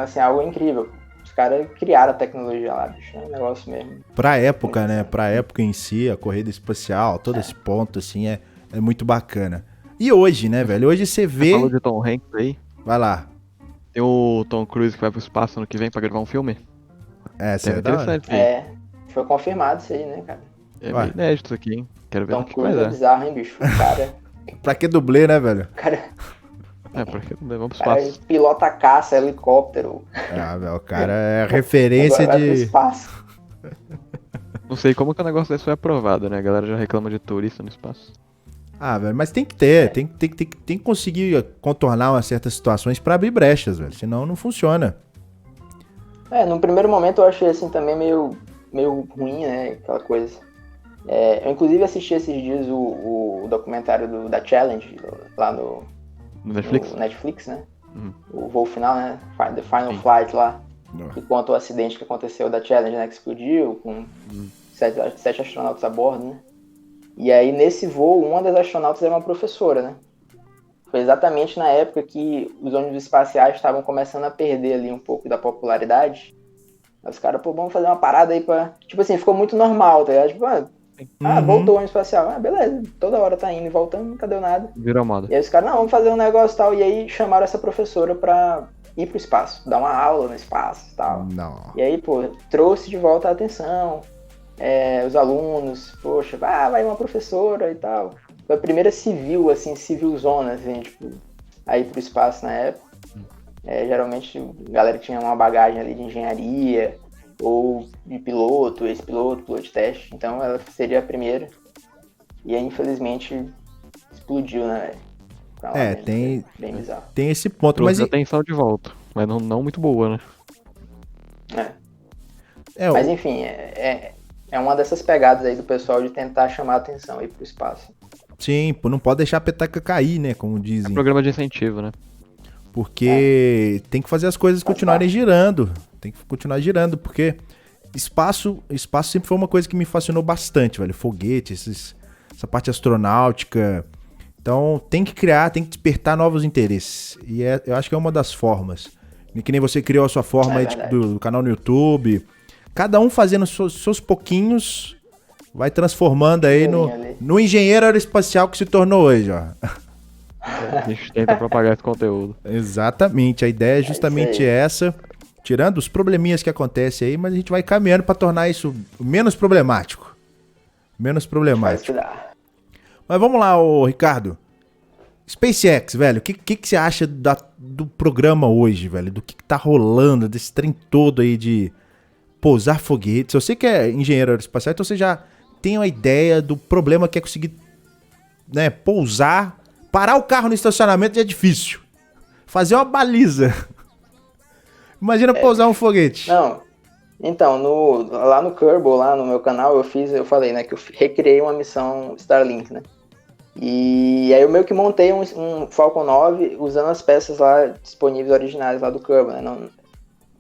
assim, é algo incrível. Os caras criaram a tecnologia lá, bicho. É um negócio mesmo. Pra época, né? Pra época em si, a corrida espacial, todo esse ponto, assim, é muito bacana. E hoje, né, velho? Hoje você vê... Você falou de Tom Hanks aí? Vai lá. Tem o Tom Cruise que vai pro espaço ano que vem pra gravar um filme? Seria interessante. Foi confirmado isso aí, né, cara? É meio inédito isso aqui, hein? Quero ver Tom o que vai Cruise é dar. bizarro, hein, bicho? O cara... Pra que dublê, né, velho? Pra que vamos pro cara espaço? pilota caça, helicóptero. Velho, o cara é referência Agora vai pro de... espaço. Não sei como que o negócio desse foi aprovado, né? A galera já reclama de turista no espaço. Velho, mas tem que ter, tem que conseguir contornar umas certas situações pra abrir brechas, velho, senão não funciona. No primeiro momento eu achei assim também meio ruim, né, aquela coisa. Eu inclusive assisti esses dias o documentário da Challenge, lá no Netflix, né? O voo final, né, The Final Flight lá, que conta o acidente que aconteceu da Challenge, né, que explodiu com 7 astronautas a bordo, né? E aí, nesse voo, uma das astronautas era uma professora, né? Foi exatamente na época que os ônibus espaciais estavam começando a perder ali um pouco da popularidade. Aí os caras, vamos fazer uma parada aí pra... Tipo assim, ficou muito normal, tá ligado? Tipo, voltou o ônibus espacial. Beleza, toda hora tá indo e voltando, nunca deu nada. Virou moda. E aí os caras, não, vamos fazer um negócio e tal. E aí chamaram essa professora pra ir pro espaço, dar uma aula no espaço e tal. Não. E aí, trouxe de volta a atenção. os alunos, poxa, vai uma professora e tal. Foi a primeira civil, assim, civilzona, assim, tipo, aí pro espaço na época. Geralmente a galera tinha uma bagagem ali de engenharia, ou de piloto, ex-piloto, piloto de teste. Então ela seria a primeira. E aí, infelizmente, explodiu, né, velho? Bem bizarro. Tem esse ponto. Trouxe atenção de volta, mas não muito boa, né? Mas enfim, é uma dessas pegadas aí do pessoal de tentar chamar a atenção aí pro espaço. Sim, não pode deixar a petaca cair, né, como dizem. É programa de incentivo, né? Porque tem que fazer as coisas continuarem girando. Tem que continuar girando, porque espaço sempre foi uma coisa que me fascinou bastante, velho. Foguete, essa parte astronáutica. Então tem que criar, tem que despertar novos interesses. E eu acho que é uma das formas. Que nem você criou a sua forma aí, tipo, do canal no YouTube. Cada um fazendo seus pouquinhos, vai transformando aí no engenheiro aeroespacial que se tornou hoje, ó. A gente tenta propagar esse conteúdo. Exatamente, a ideia é justamente essa. Tirando os probleminhas que acontecem aí, mas a gente vai caminhando pra tornar isso menos problemático. Menos problemático. Mas vamos lá, ô Ricardo. SpaceX, velho, o que você acha do programa hoje, velho? Do que tá rolando, desse trem todo aí de pousar foguetes? Eu sei que é engenheiro aeroespacial, então você já tem uma ideia do problema que é conseguir, né, pousar. Parar o carro no estacionamento já é difícil. Fazer uma baliza. Imagina pousar um foguete. Não. Então, lá no Kerbal, lá no meu canal, eu falei, né, que eu recriei uma missão Starlink, né? E aí eu meio que montei um Falcon 9 usando as peças lá disponíveis originais lá do Kerbal, né?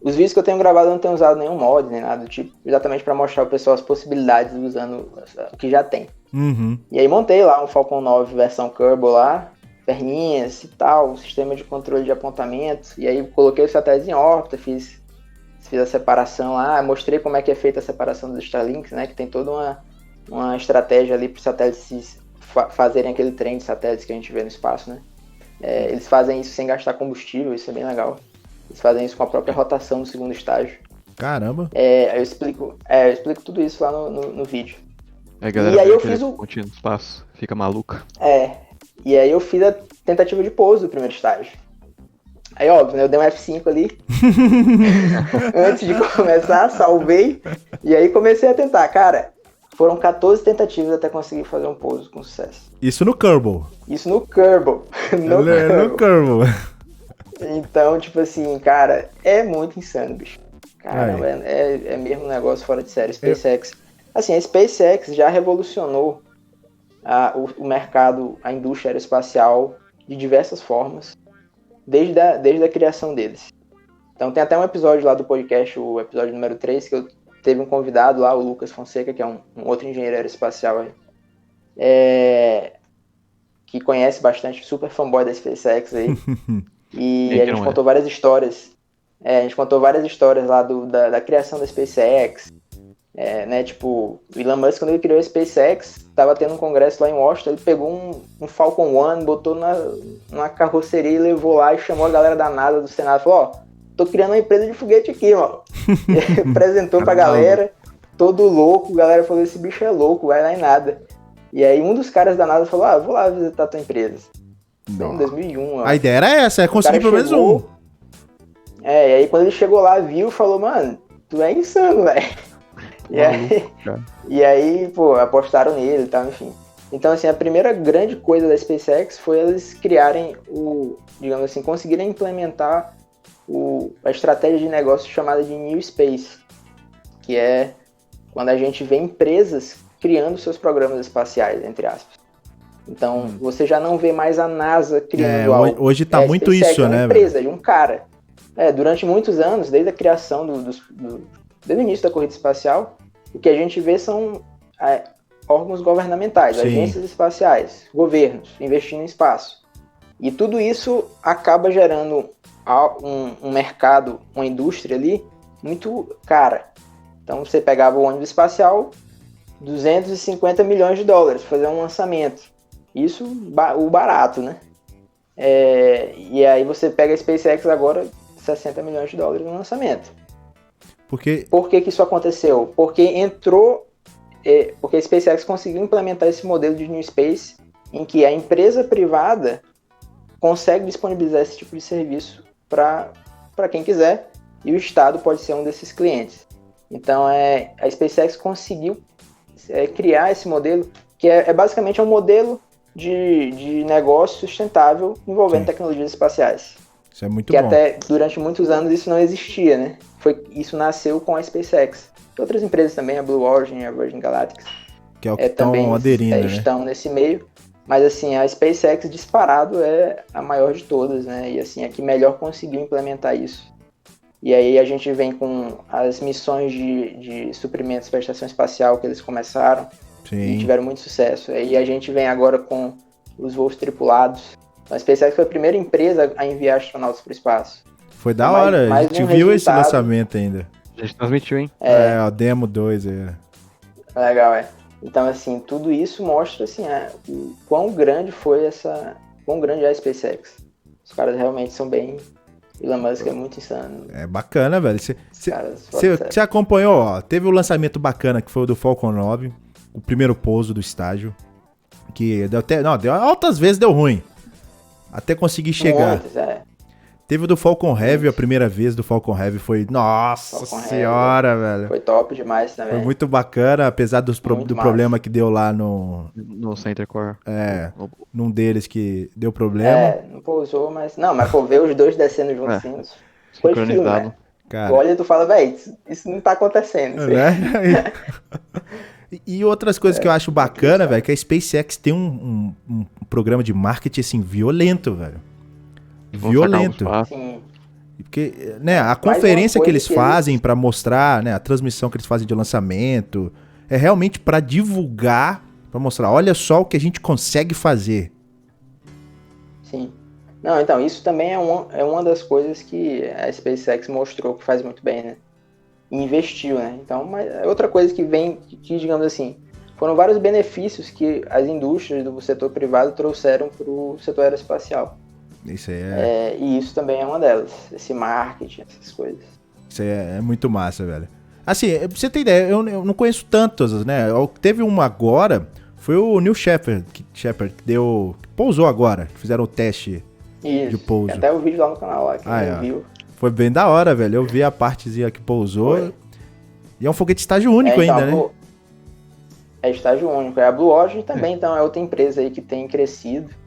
Os vídeos que eu tenho gravado eu não tenho usado nenhum mod, nem nada do tipo, exatamente para mostrar ao pessoal as possibilidades usando o que já tem. Uhum. E aí montei lá um Falcon 9 versão Kerbal lá, perninhas e tal, sistema de controle de apontamento, e aí coloquei os satélites em órbita, fiz a separação lá, mostrei como é que é feita a separação dos Starlinks, né, que tem toda uma estratégia ali para os satélites fazerem aquele trem de satélites que a gente vê no espaço, né. Eles fazem isso sem gastar combustível, isso é bem legal. Eles fazem isso com a própria rotação no segundo estágio. Caramba! Eu explico tudo isso lá no vídeo. Galera, e aí eu fiz o pontinho no espaço, fica maluca. E aí eu fiz a tentativa de pouso do primeiro estágio. Aí, óbvio, né, eu dei um F5 ali. Antes de começar, salvei. E aí comecei a tentar. Cara, foram 14 tentativas até conseguir fazer um pouso com sucesso. Isso no Kerbal? Isso no Kerbal. No Kerbal. Então, tipo assim, cara, é muito insano, bicho. Caramba, é mesmo um negócio fora de série. SpaceX. Assim, a SpaceX já revolucionou o mercado, a indústria aeroespacial de diversas formas, desde a criação deles. Então tem até um episódio lá do podcast, o episódio número 3, que eu teve um convidado lá, o Lucas Fonseca, que é um outro engenheiro aeroespacial aí, que conhece bastante, super fanboy da SpaceX aí. E a gente contou várias histórias. A gente contou várias histórias lá da criação da SpaceX. Né, tipo, o Elon Musk, quando ele criou a SpaceX, tava tendo um congresso lá em Washington, ele pegou um Falcon 1, botou numa carroceria e levou lá e chamou a galera da NASA, do Senado, falou, tô criando uma empresa de foguete aqui, mano. E aí, apresentou pra galera, todo louco, a galera falou, esse bicho é louco, vai lá em nada. E aí um dos caras da NASA falou, vou lá visitar a tua empresa. Em 2001. A ideia era essa, conseguir pelo menos um. E aí quando ele chegou lá, viu, falou, mano, tu é insano, velho. E aí, pô, apostaram nele e tal, enfim. Então, assim, a primeira grande coisa da SpaceX foi eles criarem digamos assim, conseguirem implementar a estratégia de negócio chamada de New Space, que é quando a gente vê empresas criando seus programas espaciais, entre aspas. Então, você já não vê mais a NASA criando algo. Hoje tá muito SpaceX isso, é uma né? empresa, de um cara. Durante muitos anos, desde a criação desde o início da corrida espacial, o que a gente vê são órgãos governamentais, Sim. agências espaciais, governos, investindo em espaço. E tudo isso acaba gerando um mercado, uma indústria ali, muito cara. Então você pegava o ônibus espacial, 250 milhões de dólares, fazer um lançamento. Isso, o barato, né? E aí você pega a SpaceX agora, 60 milhões de dólares no lançamento. Por que isso aconteceu? Porque entrou porque a SpaceX conseguiu implementar esse modelo de New Space em que a empresa privada consegue disponibilizar esse tipo de serviço para quem quiser, e o Estado pode ser um desses clientes. Então, a SpaceX conseguiu criar esse modelo, que é basicamente um modelo de negócio sustentável envolvendo tecnologias espaciais. Isso é muito que bom. Até durante muitos anos isso não existia, né? Isso nasceu com a SpaceX. Outras empresas também, a Blue Origin, a Virgin Galactic, Que é o que estão aderindo, né? Estão nesse meio. Mas assim, a SpaceX disparado é a maior de todas, né? E assim, a que melhor conseguiu implementar isso. E aí a gente vem com as missões de suprimentos para a estação espacial que eles começaram. Sim. E tiveram muito sucesso. E a gente vem agora com os voos tripulados. A SpaceX foi a primeira empresa a enviar astronautas para o espaço. Foi da hora, a gente viu esse lançamento ainda. A gente transmitiu, hein? O Demo 2 aí. Legal, Então, assim, tudo isso mostra, assim, o quão grande é a SpaceX. Os caras realmente são bem... Elon Musk é muito insano. É bacana, velho. Você acompanhou, ó. Teve o lançamento bacana que foi o do Falcon 9, o primeiro pouso do estágio. Que deu altas vezes deu ruim. Até conseguir chegar. Muitas, Teve o do Falcon Heavy, a primeira vez do Falcon Heavy foi... Nossa senhora, velho. Foi top demais também. Foi muito bacana, apesar do problema que deu lá no Center Core. Num deles que deu problema. Não pousou, mas... Não, mas pô, ver os dois descendo juntos assim... Foi filme, né? Cara, tu olha e tu fala, velho, isso não tá acontecendo. Né? E outras coisas que eu acho bacana, velho, que a SpaceX tem um programa de marketing, assim, violento, velho. Violento. Sim. Porque, né, a conferência que eles fazem pra mostrar, né, a transmissão que eles fazem de lançamento, é realmente pra divulgar, pra mostrar, olha só o que a gente consegue fazer. Sim. Não, então, isso também é uma das coisas que a SpaceX mostrou que faz muito bem, né? E investiu, né? Então, mas é outra coisa que vem, que, digamos assim, foram vários benefícios que as indústrias do setor privado trouxeram pro setor aeroespacial. Isso aí e isso também é uma delas, esse marketing, essas coisas. Isso aí é muito massa, velho. Assim, pra você ter ideia, eu não conheço tantas, né? Teve uma agora, foi o Neil Shepard que pousou agora, que fizeram o teste de pouso. Tem até o vídeo lá no canal lá, quem viu. Foi bem da hora, velho. Eu vi a partezinha que pousou. Foi. E é um foguete estágio único ainda, né? É estágio único. A Blue Origin também, então, é outra empresa aí que tem crescido.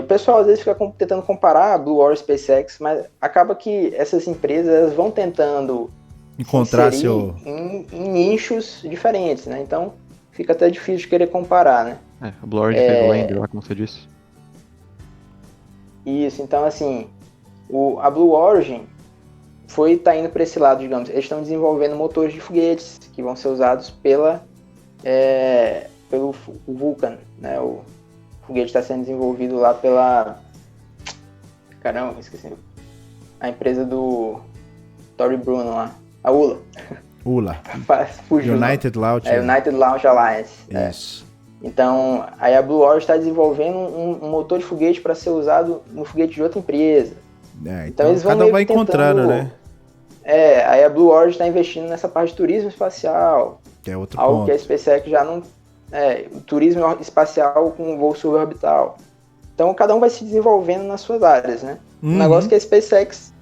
O pessoal às vezes fica tentando comparar a Blue Origin e SpaceX, mas acaba que essas empresas elas vão tentando encontrar em nichos diferentes, né? Então fica até difícil de querer comparar, né? A Blue Origin fez o Lander lá, como você disse. Isso, então assim, a Blue Origin tá indo para esse lado, digamos. Eles estão desenvolvendo motores de foguetes que vão ser usados pelo Vulcan, né? O foguete está sendo desenvolvido lá pela... Caramba, esqueci. A empresa do Tory Bruno lá. A ULA. Fugiu, United Launch. United Launch Alliance. Isso. Então, aí a Blue Origin está desenvolvendo um motor de foguete para ser usado no foguete de outra empresa. Então eles vão cada um vai encontrando, né? Aí a Blue Origin está investindo nessa parte de turismo espacial. Que é outro algo ponto. Que a SpaceX já não... turismo espacial com voo suborbital. Então cada um vai se desenvolvendo nas suas áreas, né? Uhum. Um negócio que a SpaceX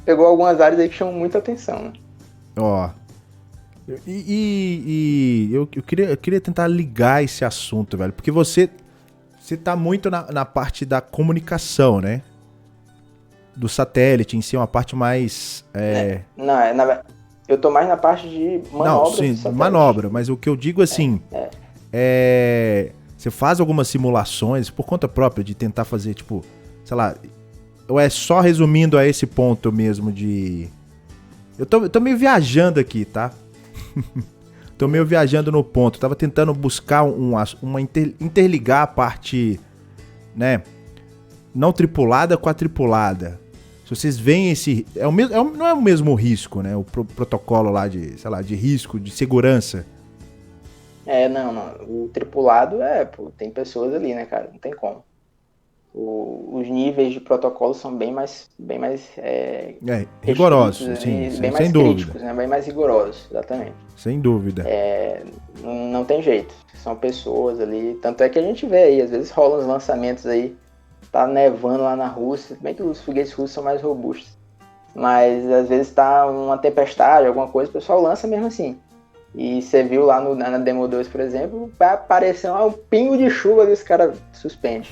pegou algumas áreas aí que chamam muita atenção, né? Eu queria tentar ligar esse assunto, velho, porque você tá muito na parte da comunicação, né? Do satélite em si, uma parte mais... eu tô mais na parte de manobra. Não, sim, manobra, mas o que eu digo assim... Você faz algumas simulações por conta própria de tentar fazer, tipo, sei lá, ou é só resumindo a esse ponto mesmo de... Eu tô meio viajando aqui, tá? Tô meio viajando no ponto. Tava tentando buscar interligar a parte, né, não tripulada com a tripulada. Se vocês veem esse... não é o mesmo risco, né? O protocolo lá de risco, de segurança. Não. O tripulado tem pessoas ali, né, cara? Não tem como. os níveis de protocolo são bem mais rigorosos, restritos, sim, bem sem mais dúvida. críticos, né? Bem mais rigorosos, exatamente. Sem dúvida. Não tem jeito, são pessoas ali, tanto é que a gente vê aí, às vezes rolam uns lançamentos aí, tá nevando lá na Rússia, bem que os foguetes russos são mais robustos, mas às vezes tá uma tempestade, alguma coisa, o pessoal lança mesmo assim. E você viu lá na Demo 2, por exemplo, vai aparecer um pingo de chuva e os caras suspendem.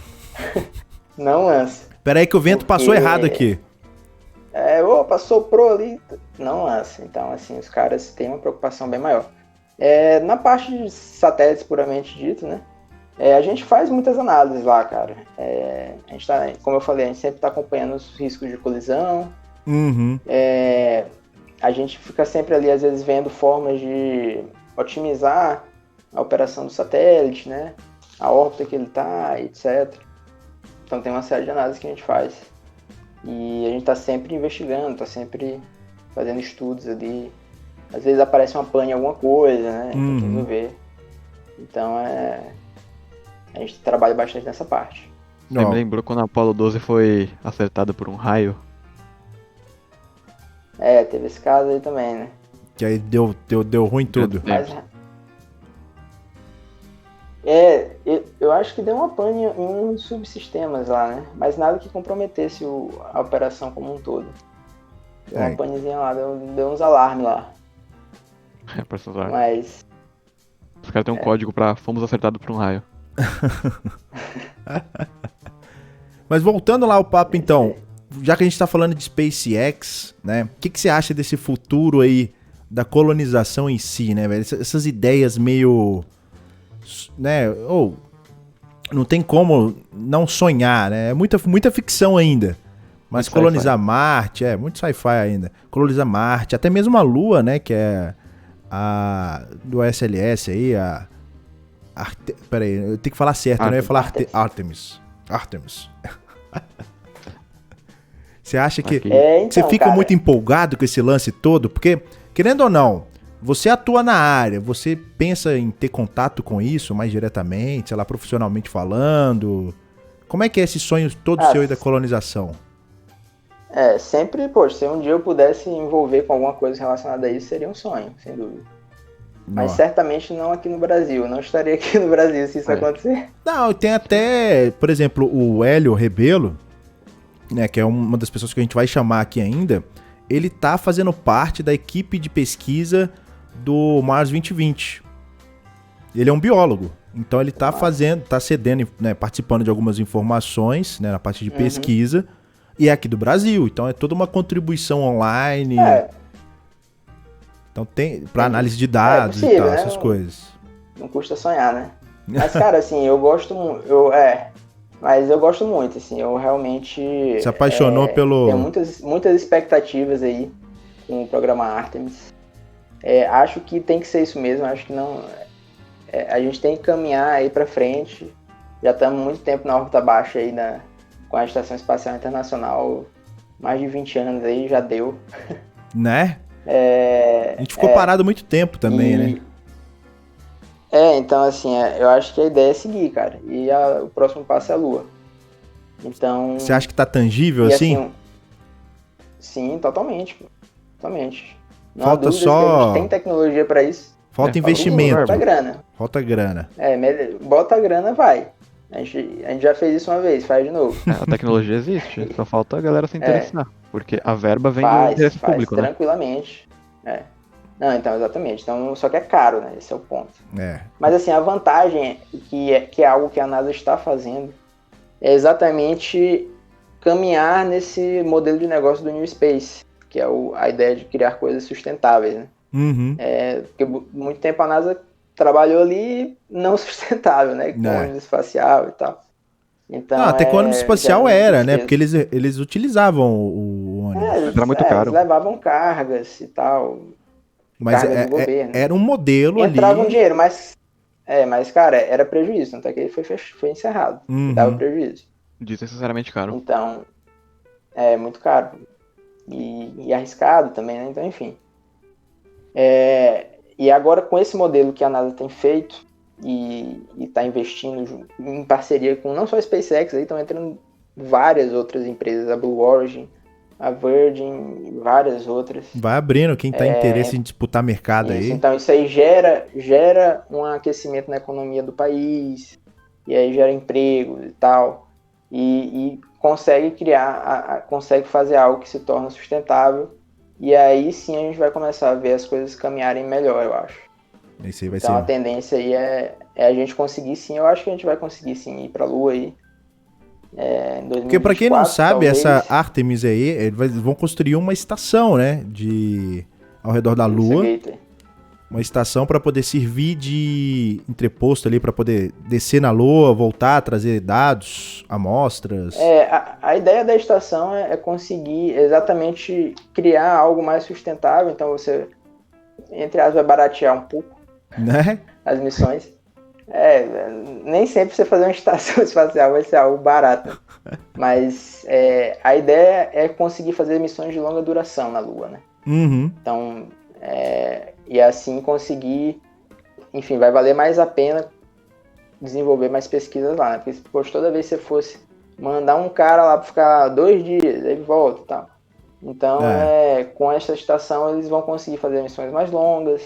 Não lança. Pera aí que o vento passou errado aqui. Opa, soprou ali. Não lança. Então, assim, os caras têm uma preocupação bem maior. Na parte de satélites puramente dito, né? A gente faz muitas análises lá, cara. A gente tá, como eu falei, a gente sempre está acompanhando os riscos de colisão. Uhum. A gente fica sempre ali, às vezes, vendo formas de otimizar a operação do satélite, né? A órbita que ele está, etc. Então tem uma série de análises que a gente faz. E a gente está sempre investigando, está sempre fazendo estudos ali. Às vezes aparece uma pane em alguma coisa, né? Tem que resolver. Então a gente trabalha bastante nessa parte. Você me lembrou quando a Apollo 12 foi acertada por um raio? Teve esse caso aí também, né? Que aí deu ruim tudo. Mas, eu acho que deu uma pane em uns subsistemas lá, né? Mas nada que comprometesse a operação como um todo. Deu uma panezinha lá, deu uns alarmes lá. Pra essas alarmes. Mas... Os caras têm um código pra fomos acertados por um raio. Mas voltando lá ao papo então, já que a gente tá falando de SpaceX, né? O que você acha desse futuro aí da colonização em si, né, velho? Essas ideias meio... né? Não tem como não sonhar, né? É muita ficção ainda. Mas muito colonizar Marte, muito sci-fi ainda. Colonizar Marte, até mesmo a Lua, né? Que é a do SLS aí, peraí, eu tenho que falar certo, eu não ia falar Artemis. Você acha que... então, você fica cara, muito empolgado com esse lance todo? Porque, querendo ou não, você atua na área, você pensa em ter contato com isso mais diretamente, sei lá, profissionalmente falando? Como é que é esse sonho todo seu aí da colonização? Sempre, poxa, se um dia eu pudesse envolver com alguma coisa relacionada a isso, seria um sonho, sem dúvida. Mas certamente não aqui no Brasil, eu não estaria aqui no Brasil se isso acontecer. Não, tem até, por exemplo, o Hélio Rebelo, né, que é uma das pessoas que a gente vai chamar aqui ainda, ele tá fazendo parte da equipe de pesquisa do Mars 2020. Ele é um biólogo, então ele tá cedendo, né, participando de algumas informações, né, na parte de pesquisa, e é aqui do Brasil, então é toda uma contribuição online. Então tem para análise de dados possível, e tal, né? essas coisas. Não custa sonhar, né? Mas, cara, assim, eu gosto muito. Mas eu gosto muito, assim, eu realmente... Se apaixonou pelo... Tenho muitas expectativas aí com o programa Artemis. Acho que tem que ser isso mesmo, acho que não... a gente tem que caminhar aí pra frente. Já estamos muito tempo na órbita baixa aí com a Estação Espacial Internacional. Mais de 20 anos aí, já deu. Né? A gente ficou parado muito tempo também, né? Então, assim, eu acho que a ideia é seguir, cara. E o próximo passo é a Lua. Então... Você acha que tá tangível assim? Sim, totalmente. Totalmente. Não falta só... que a gente tem tecnologia pra isso. Falta investimento. Falta grana. Falta grana. Bota a grana, vai. A gente já fez isso uma vez, faz de novo. A tecnologia existe, só falta a galera se interessar. Porque a verba vem do interesse público, né? Tranquilamente. Não, então, exatamente. Então, só que é caro, né? Esse é o ponto. É. Mas, assim, a vantagem, que é algo que a NASA está fazendo, é exatamente caminhar nesse modelo de negócio do New Space, que é a ideia de criar coisas sustentáveis, né? Uhum. Porque muito tempo a NASA trabalhou ali não sustentável, né? Com ônibus espacial e tal. Então, até que o ônibus espacial era, né? Porque eles utilizavam o ônibus. Era muito caro. Eles levavam cargas e tal. Mas era um modelo ali. Entrava um dinheiro, mas, cara, era prejuízo. Tanto é que ele foi encerrado. Dava prejuízo. Desnecessariamente caro. Então, é muito caro. E arriscado também, né? Então, enfim. E agora, com esse modelo que a NASA tem feito e está investindo em parceria com não só a SpaceX, aí estão entrando várias outras empresas, a Blue Origin, a Virgin e várias outras. Vai abrindo, quem tá interesse em disputar mercado Isso, aí. então isso aí gera um aquecimento na economia do país, e aí gera empregos e tal, e consegue consegue fazer algo que se torna sustentável, e aí sim a gente vai começar a ver as coisas caminharem melhor, eu acho. Esse aí vai Então ser. a tendência aí é a gente conseguir sim, eu acho que a gente vai conseguir sim ir pra Lua aí. Em 2024, Porque pra quem não sabe, talvez, essa Artemis aí, eles vão construir uma estação, né? Ao redor da Lua. Uma estação para poder servir de entreposto ali, para poder descer na Lua, voltar, trazer dados, amostras. A ideia da estação é conseguir exatamente criar algo mais sustentável. Então você, entre aspas, vai baratear um pouco, né? As missões. Nem sempre você fazer uma estação espacial vai ser algo barato. Mas a ideia é conseguir fazer missões de longa duração na Lua, né? Uhum. Então, e assim conseguir, enfim, vai valer mais a pena desenvolver mais pesquisas lá, né? Porque, poxa, toda vez que você fosse mandar um cara lá para ficar 2 dias, aí volta e tal. Então, com essa estação, eles vão conseguir fazer missões mais longas.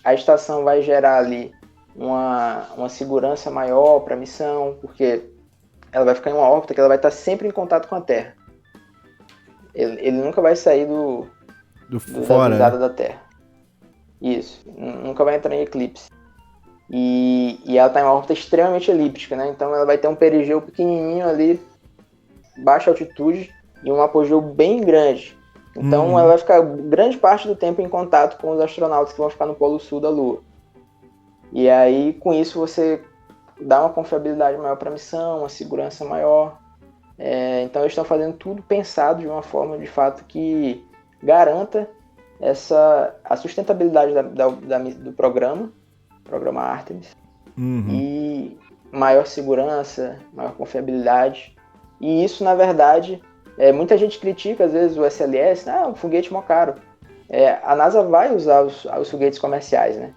A estação vai gerar ali uma segurança maior para a missão, porque ela vai ficar em uma órbita que ela vai estar sempre em contato com a Terra. Ele nunca vai sair da visada da Terra. Isso, nunca vai entrar em eclipse. E ela está em uma órbita extremamente elíptica, né? Então ela vai ter um perigeu pequenininho ali, baixa altitude, e um apogeu bem grande. Então ela vai ficar grande parte do tempo em contato com os astronautas que vão ficar no polo sul da Lua. E aí, com isso, você dá uma confiabilidade maior para a missão, uma segurança maior. Então eles estão fazendo tudo pensado de uma forma, de fato, que garanta a sustentabilidade do programa Artemis, e maior segurança, maior confiabilidade. E isso, na verdade, muita gente critica, às vezes, o SLS, um foguete mó caro. A NASA vai usar os foguetes comerciais, né?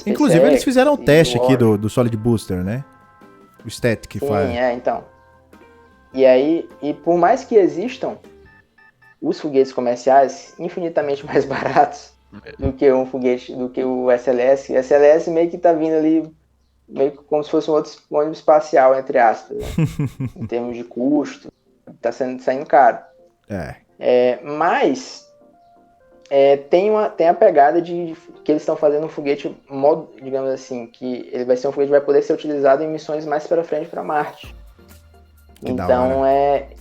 Inclusive, eles fizeram o teste aqui do Solid Booster, né? O STAT que faz. Então. E aí, por mais que existam os foguetes comerciais infinitamente mais baratos do que o SLS, o SLS meio que tá vindo ali, meio que como se fosse um outro ônibus espacial, entre aspas, né? Em termos de custo, tá saindo caro. Mas tem a pegada de que eles estão fazendo um foguete, digamos assim, que ele vai ser um foguete que vai poder ser utilizado em missões mais para frente para Marte. Então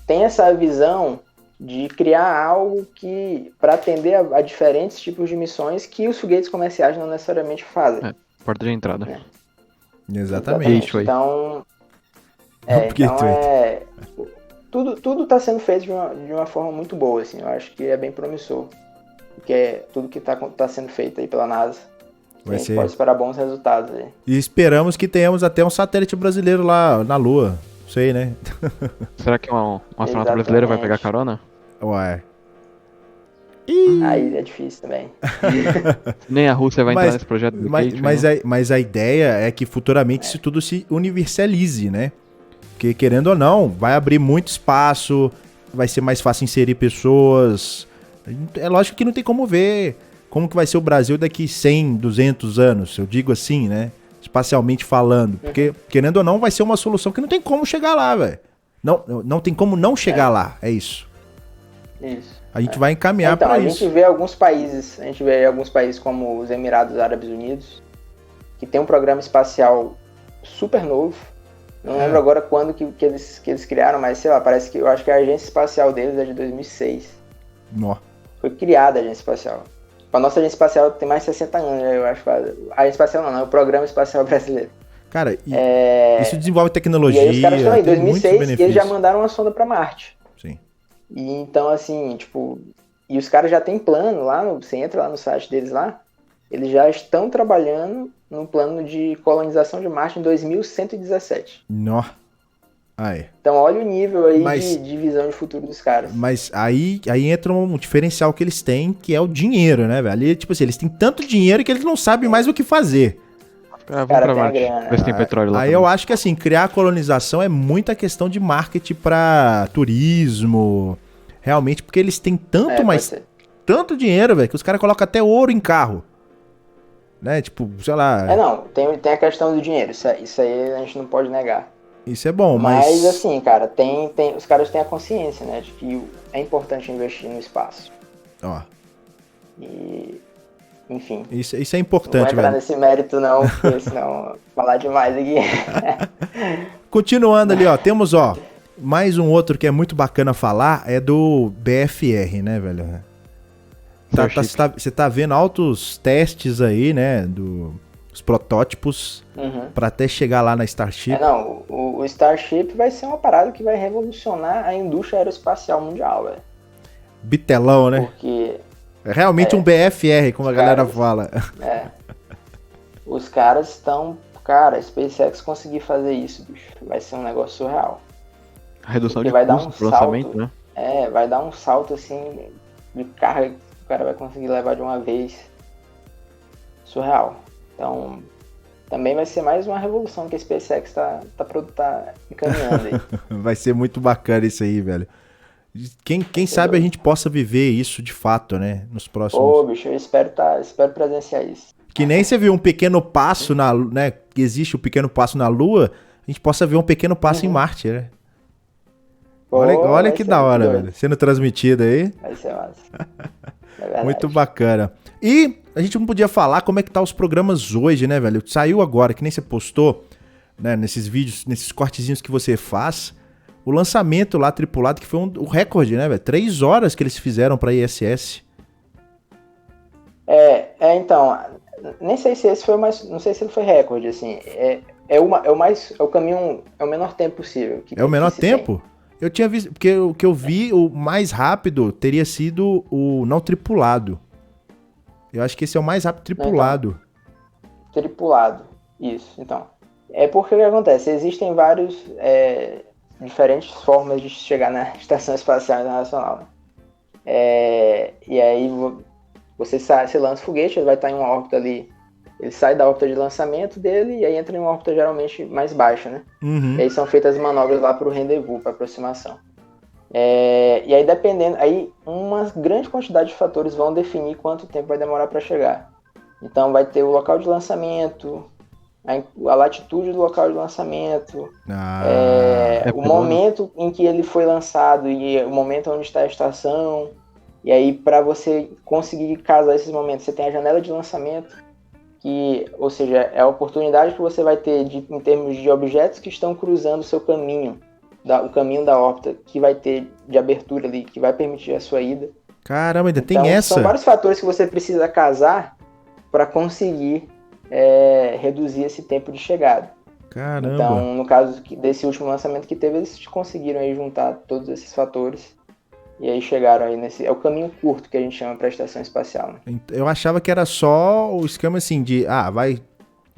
tem essa visão de criar algo que para atender a diferentes tipos de missões que os foguetes comerciais não necessariamente fazem. Porta de entrada. Né? Exatamente. Então, tudo está sendo feito de uma forma muito boa, assim. Eu acho que é bem promissor, porque tudo que está sendo feito aí pela NASA. A gente pode esperar bons resultados aí. E esperamos que tenhamos até um satélite brasileiro lá na Lua. Não sei, né? Será que um astronauta brasileiro vai pegar carona? Ué. Aí é difícil também. Nem a Rússia vai entrar nesse projeto do Kate, mas a ideia é que futuramente isso tudo se universalize, né? Porque, querendo ou não, vai abrir muito espaço, vai ser mais fácil inserir pessoas. É lógico que não tem como ver como que vai ser o Brasil daqui 100, 200 anos, eu digo assim, né? Espacialmente falando. Porque, querendo ou não, vai ser uma solução que não tem como chegar lá, velho. Não tem como não chegar lá, é isso. Isso. A gente vai encaminhar para isso. A gente vê alguns países como os Emirados Árabes Unidos, que tem um programa espacial super novo. Não lembro agora quando que eles criaram, mas sei lá, eu acho que a agência espacial deles é de 2006. Nossa. Foi criada a agência espacial. A nossa agência espacial tem mais de 60 anos, eu acho. A agência espacial não, é o Programa Espacial Brasileiro. Cara, isso desenvolve tecnologia. E aí os caras estão aí, em 2006, e eles já mandaram uma sonda para Marte. Sim. E então, assim, e os caras já têm plano lá, você entra lá no site deles lá, eles já estão trabalhando no plano de colonização de Marte em 2117. Nossa. Então olha o nível aí de visão de futuro dos caras. Mas aí entra um diferencial que eles têm, que é o dinheiro, né, velho? Ali, tipo assim, eles têm tanto dinheiro que eles não sabem mais o que fazer. Vamos cara pra têm a Marte. grana. Ver se tem petróleo lá. Aí eu acho que assim, criar a colonização é muita questão de marketing pra turismo. Realmente, porque eles têm tanto, Pode mas ser. tanto dinheiro, velho, que os caras colocam até ouro em carro. Né? Tipo, sei lá. Não, tem a questão do dinheiro, isso aí a gente não pode negar. Isso é bom, Mas mas. assim, cara, os caras têm a consciência, né, de que é importante investir no espaço. Ó, E, enfim, isso é não vou importante, entrar velho. nesse mérito não, porque senão falar demais aqui. Continuando ali, ó, temos, ó, mais um outro que é muito bacana falar, é do BFR, né, velho? Você tá vendo altos testes aí, né, dos protótipos, Uhum. pra até chegar lá na Starship. Não, o Starship vai ser uma parada que vai revolucionar a indústria aeroespacial mundial, velho. Bitelão, né? Porque É realmente um BFR, como a galera fala. os caras estão... Cara, a SpaceX conseguir fazer isso, bicho, vai ser um negócio surreal. A redução Porque de vai dar custo um pro lançamento, salto. né? Vai dar um salto, assim, de carga que o cara vai conseguir levar de uma vez. Surreal. Então, também vai ser mais uma revolução que a SpaceX tá encaminhando aí. Vai ser muito bacana isso aí, velho. Quem sabe a gente possa viver isso de fato, né? Nos próximos... Ô, bicho, eu espero presenciar isso. Que nem você viu um pequeno passo na, né? Que existe um pequeno passo na Lua, a gente possa ver um pequeno passo em Marte, né? Olha vai que ser da muito hora, doido. velho. Sendo transmitido aí. Vai ser massa. É verdade. Muito bacana. E a gente não podia falar como é que tá os programas hoje, né, velho? Saiu agora, que nem você postou, né, nesses vídeos, nesses cortezinhos que você faz, o lançamento lá tripulado, que foi o recorde, né, velho? 3 horas que eles fizeram pra ISS. Então, nem sei se esse foi o mais, não sei se ele foi recorde, assim, é o caminho, é o menor tempo possível. É o menor que se tempo? Eu tinha visto, porque o que eu vi, o mais rápido teria sido o não tripulado. Eu acho que esse é o mais rápido tripulado. Tripulado, isso, então. É porque o que acontece, existem vários, diferentes formas de chegar na Estação Espacial Internacional, né? E aí você lança o foguete, ele vai estar em uma órbita ali, ele sai da órbita de lançamento dele e aí entra em uma órbita geralmente mais baixa, né? Uhum. E aí são feitas as manobras lá para o rendezvous, para aproximação. E aí dependendo, aí uma grande quantidade de fatores vão definir quanto tempo vai demorar para chegar. Então vai ter o local de lançamento, a latitude do local de lançamento, o momento em que ele foi lançado e o momento onde está a estação. E aí, para você conseguir casar esses momentos, você tem a janela de lançamento, ou seja, é a oportunidade que você vai ter em termos de objetos que estão cruzando o seu caminho, o caminho da órbita, que vai ter de abertura ali, que vai permitir a sua ida. Caramba, ainda Então, tem essa? São vários fatores que você precisa casar para conseguir reduzir esse tempo de chegada. Caramba. Então, no caso desse último lançamento que teve, eles conseguiram aí juntar todos esses fatores. E aí chegaram aí é o caminho curto que a gente chama para a estação espacial, né? Eu achava que era só o esquema assim de, vai,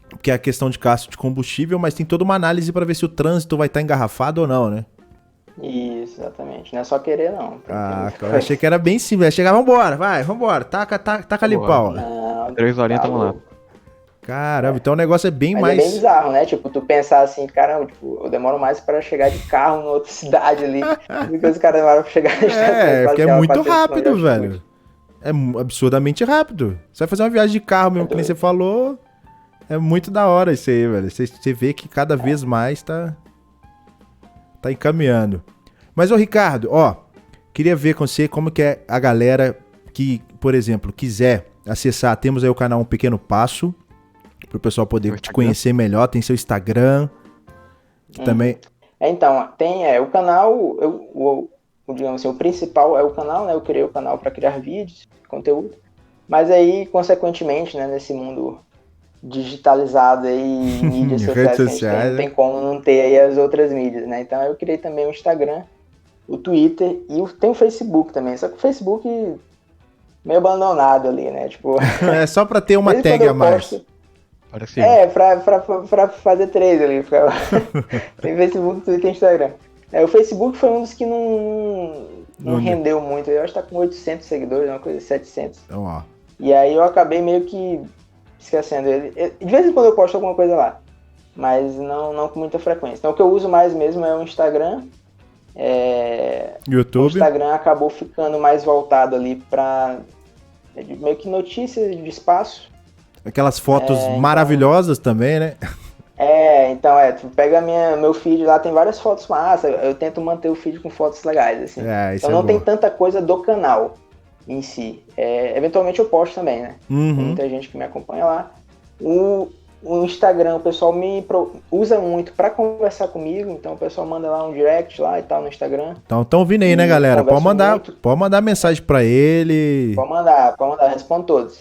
porque é a questão de gasto de combustível, mas tem toda uma análise para ver se o trânsito vai estar engarrafado ou não, né? Isso, exatamente. Não é só querer, não. Eu achei que era bem simples. Chegava, vambora, taca ali pau. 3 horinhas, tamo lá. Caramba, então o negócio é bem Mas mais... é bem bizarro, né? Tipo, tu pensar assim, caramba, tipo, eu demoro mais para chegar de carro em outra cidade ali do que os caras demoram pra chegar na estação espacial. Porque é muito rápido, velho. É absurdamente rápido. Você vai fazer uma viagem de carro mesmo, que nem você falou, é muito da hora isso aí, velho. Você vê que cada vez mais tá encaminhando. Mas, ô Ricardo, queria ver com você como que é a galera que, por exemplo, quiser acessar, temos aí o canal Um Pequeno Passo, para o pessoal poder te conhecer melhor, tem seu Instagram, também... Então, tem o canal, digamos assim, o principal é o canal, né? Eu criei o canal para criar vídeos, conteúdo, mas aí, consequentemente, né, nesse mundo digitalizado aí, mídias sociais, não tem como não ter aí as outras mídias, né? Então eu criei também o Instagram, o Twitter e tem o Facebook também, só que o Facebook meio abandonado ali, né? Tipo, é só para ter uma tag a mais. Pra fazer 3 ali. Tem Facebook, Twitter e Instagram. O Facebook foi um dos que não rendeu muito. Eu acho que tá com 800 seguidores, uma coisa de 700. Então, E aí eu acabei meio que esquecendo ele. De vez em quando eu posto alguma coisa lá, mas não com muita frequência. Então o que eu uso mais mesmo é o Instagram. YouTube. O Instagram acabou ficando mais voltado ali para meio que notícias de espaço. Aquelas fotos maravilhosas também, né? Então tu pega meu feed lá, tem várias fotos massas, eu tento manter o feed com fotos legais, assim. Então não tem tanta coisa do canal em si. Eventualmente eu posto também, né? Uhum. Tem muita gente que me acompanha lá. O Instagram, o pessoal usa muito para conversar comigo, então o pessoal manda lá um direct lá e tal no Instagram. Então estão vindo aí, né, galera? Pode mandar mensagem para ele. Pode mandar, respondo todos.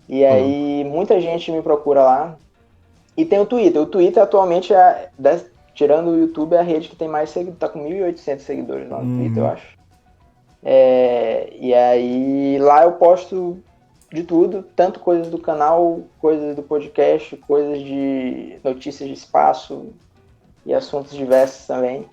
E aí muita gente me procura lá. E tem o Twitter. O Twitter atualmente, tirando o YouTube, é a rede que tem mais seguidores. Tá com 1.800 seguidores lá no Twitter, eu acho. E aí lá eu posto de tudo, tanto coisas do canal, coisas do podcast, coisas de notícias de espaço e assuntos diversos também.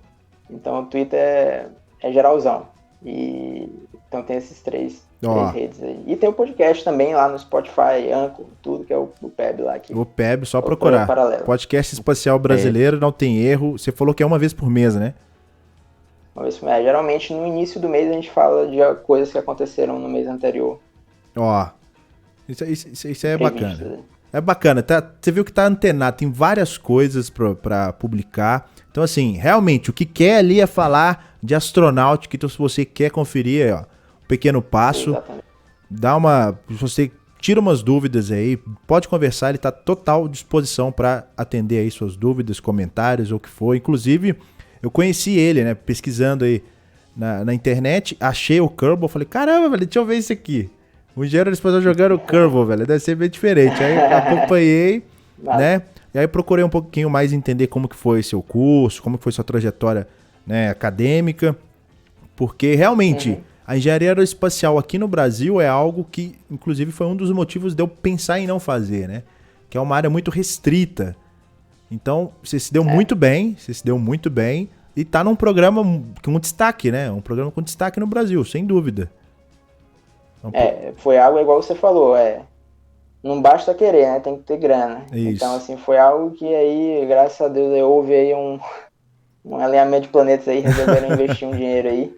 Então o Twitter é geralzão. Então tem esses três redes aí. E tem o podcast também lá no Spotify, Anchor, tudo, que é o PEB lá. O PEB, só procurar. Podcast Espacial Brasileiro, não tem erro. Você falou que é uma vez por mês, né? Uma vez por mês. Geralmente no início do mês a gente fala de coisas que aconteceram no mês anterior. Isso é bacana. É bacana, você viu que tá antenado, tem várias coisas pra publicar. Então, assim, realmente, o que quer ali é falar de astronáutica. Então, se você quer conferir, um pequeno passo, se você tira umas dúvidas aí, pode conversar, ele tá total disposição para atender aí suas dúvidas, comentários, ou o que for. Inclusive, eu conheci ele, né, pesquisando aí na internet, achei o Kerbal, falei, caramba, velho, deixa eu ver isso aqui. O engenheiro espacial jogando o Kerbal, velho, deve ser bem diferente. Aí eu acompanhei, né, e aí procurei um pouquinho mais entender como que foi seu curso, como que foi sua trajetória, né, acadêmica, porque realmente a engenharia aeroespacial aqui no Brasil é algo que, inclusive, foi um dos motivos de eu pensar em não fazer, né, que é uma área muito restrita. Então, você se deu muito bem, e tá num programa com destaque, né, um programa com destaque no Brasil, sem dúvida. Foi algo igual você falou, não basta querer, né? Tem que ter grana. Isso. Então, assim, foi algo que aí, graças a Deus, houve aí um alinhamento de planetas aí, resolveram investir um dinheiro aí.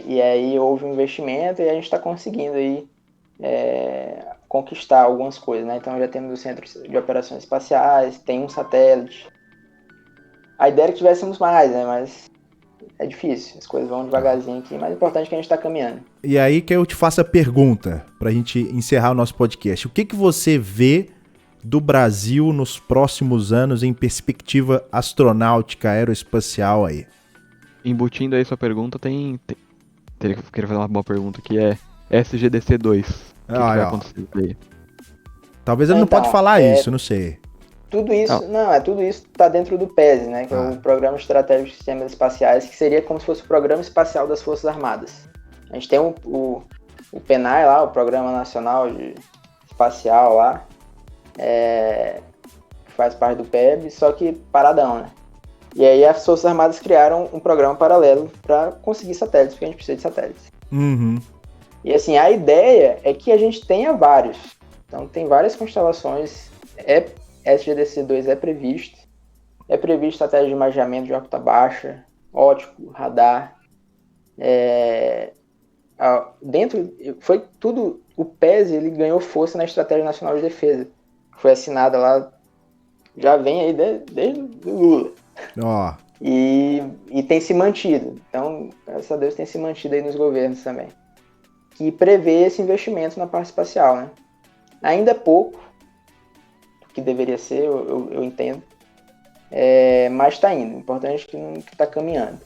E aí houve um investimento e a gente está conseguindo aí conquistar algumas coisas, né? Então já temos o Centro de Operações Espaciais, tem um satélite. A ideia era que tivéssemos mais, né? Mas é difícil, as coisas vão devagarzinho aqui, mas o importante é que a gente está caminhando. E aí que eu te faço a pergunta, pra gente encerrar o nosso podcast. O que você vê do Brasil nos próximos anos em perspectiva astronáutica, aeroespacial aí? Embutindo aí sua pergunta, queria fazer uma boa pergunta, que é SGDC2. O que vai acontecer aí? Talvez ele não pode falar isso, não sei. Tudo isso, tudo isso está dentro do PES, né, que é o Programa Estratégico de Sistemas Espaciais, que seria como se fosse o Programa Espacial das Forças Armadas. A gente tem o PNAE lá, o Programa Nacional Espacial lá, que faz parte do PEB, só que paradão, né? E aí as Forças Armadas criaram um programa paralelo para conseguir satélites, porque a gente precisa de satélites. Uhum. E assim, a ideia é que a gente tenha vários. Então tem várias constelações, SGDC2 é previsto estratégia de imaginamento de órbita baixa, óptico, radar. Foi tudo, o PES ele ganhou força na Estratégia Nacional de Defesa, que foi assinada lá, já vem aí desde o Lula. E tem se mantido, então, graças a Deus, tem se mantido aí nos governos também, que prevê esse investimento na parte espacial, né? Ainda é pouco, que deveria ser, eu entendo, mas está indo, o importante é que está caminhando.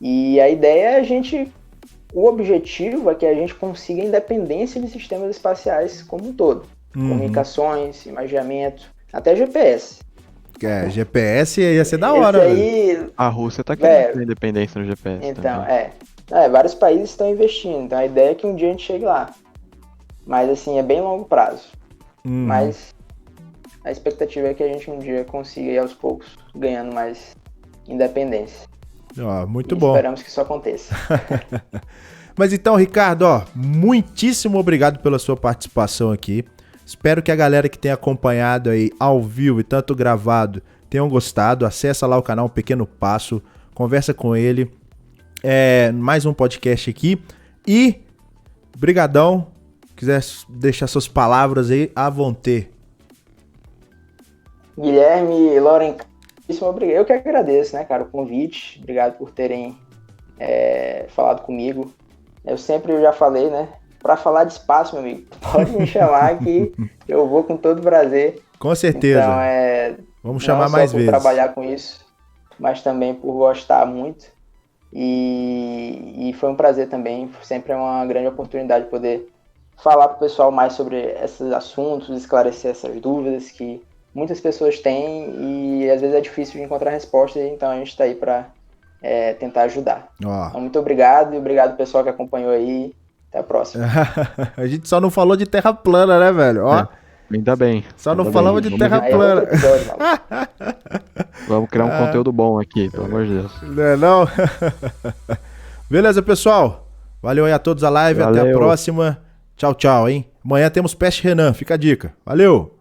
E a ideia é o objetivo é que a gente consiga independência de sistemas espaciais como um todo. Comunicações, imaginamento, até GPS. GPS ia ser da hora, velho. A Rússia tá querendo independência no GPS. Então, vários países estão investindo, então a ideia é que um dia a gente chegue lá. Mas assim, é bem longo prazo. Mas a expectativa é que a gente um dia consiga ir aos poucos ganhando mais independência. Muito bom. Esperamos que isso aconteça. Mas então, Ricardo, muitíssimo obrigado pela sua participação aqui. Espero que a galera que tem acompanhado aí ao vivo e tanto gravado tenham gostado. Acessa lá o canal Um Pequeno Passo, conversa com ele. Mais um podcast aqui. E, brigadão. Quiser deixar suas palavras aí, à vontade. Guilherme, Lauren, eu que agradeço, né, cara, o convite. Obrigado por terem falado comigo. Eu já falei, né, pra falar de espaço, meu amigo, pode me chamar que eu vou com todo prazer. Com certeza. Então, vamos chamar mais vezes. Não só por trabalhar com isso, mas também por gostar muito. E foi um prazer também. Sempre é uma grande oportunidade poder falar pro pessoal mais sobre esses assuntos, esclarecer essas dúvidas que muitas pessoas têm e às vezes é difícil de encontrar respostas, então a gente está aí para tentar ajudar. Então, muito obrigado e obrigado pessoal que acompanhou aí. Até a próxima. A gente só não falou de terra plana, né, velho? Ainda bem. Só não falamos de terra plana. Vamos criar um conteúdo bom aqui, pelo amor de Deus. Não? Beleza, pessoal. Valeu aí a todos a live. Valeu. Até a próxima. Tchau, tchau, hein? Amanhã temos Peste Renan. Fica a dica. Valeu!